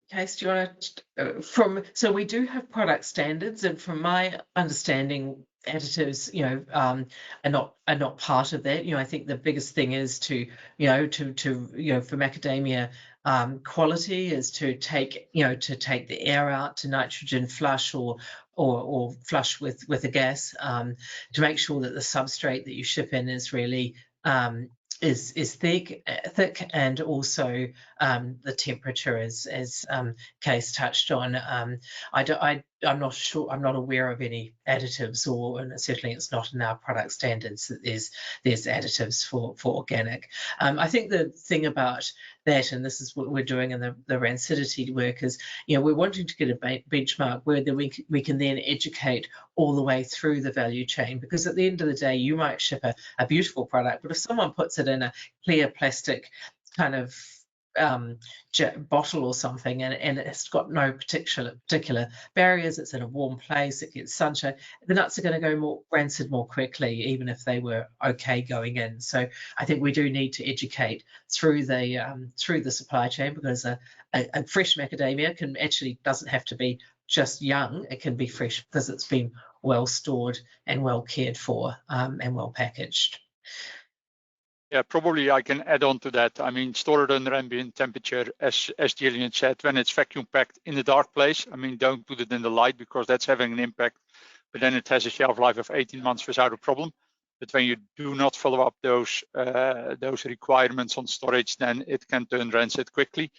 Case, do you want to, so we do have product standards, and from my understanding, additives, are not part of that. I think the biggest thing is to for macadamia quality is to take the air out, to nitrogen flush or flush with a gas, to make sure that the substrate that you ship in is really is thick, and also the temperature, as Case touched on. I'm not sure. I'm not aware of any additives, and certainly it's not in our product standards that there's additives for organic. I think the thing about that, and this is what we're doing in the rancidity work, is we're wanting to get a benchmark where we can then educate all the way through the value chain, because at the end of the day, you might ship a beautiful product, but if someone puts it in a clear plastic kind of bottle or something, and it's got no particular barriers, it's in a warm place, it gets sunshine, the nuts are going to go more rancid more quickly, even if they were okay going in. So I think we do need to educate through the supply chain, because a fresh macadamia doesn't have to be just young. It can be fresh because it's been well stored and well cared for, and well packaged. Yeah, probably I can add on to that. I mean, store it under ambient temperature, as Gillian said, when it's vacuum packed in a dark place. I mean, don't put it in the light, because that's having an impact. But then it has a shelf life of 18 months without a problem. But when you do not follow up those requirements on storage, then it can turn rancid quickly.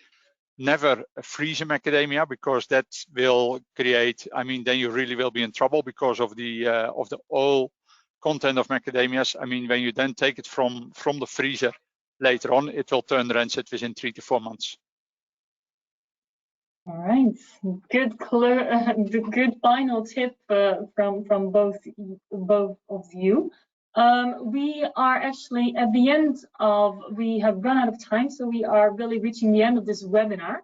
Never freeze a macadamia, because that will create, I mean, then you really will be in trouble because of the oil content of macadamias. I mean, when you then take it from the freezer later on, it will turn rancid within 3 to 4 months. All right, good final tip from both of you. We are actually at the end we have run out of time, so we are really reaching the end of this webinar.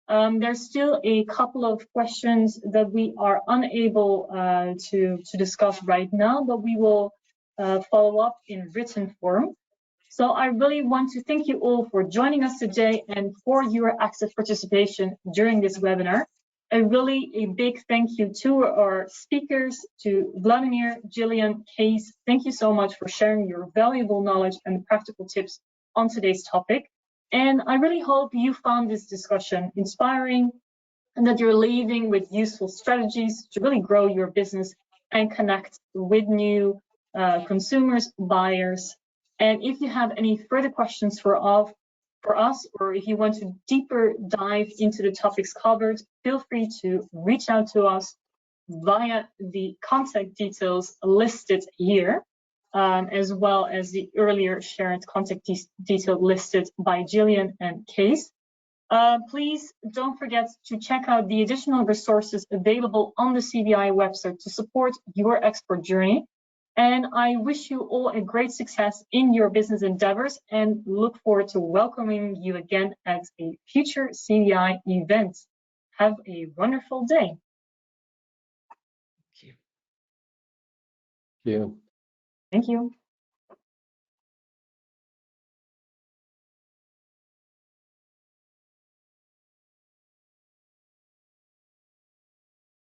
There's still a couple of questions that we are unable to discuss right now, but we will follow up in written form. So I really want to thank you all for joining us today and for your active participation during this webinar. A big thank you to our speakers, to Vladimir, Gillian, Case. Thank you so much for sharing your valuable knowledge and practical tips on today's topic. And I really hope you found this discussion inspiring, and that you're leaving with useful strategies to really grow your business and connect with new consumers, buyers. And if you have any further questions for us, or if you want to deeper dive into the topics covered, feel free to reach out to us via the contact details listed here, as well as the earlier shared contact detail listed by Gillian and Case. Please don't forget to check out the additional resources available on the CBI website to support your export journey. And I wish you all a great success in your business endeavors, and look forward to welcoming you again at a future CBI event. Have a wonderful day. Thank you. Thank you.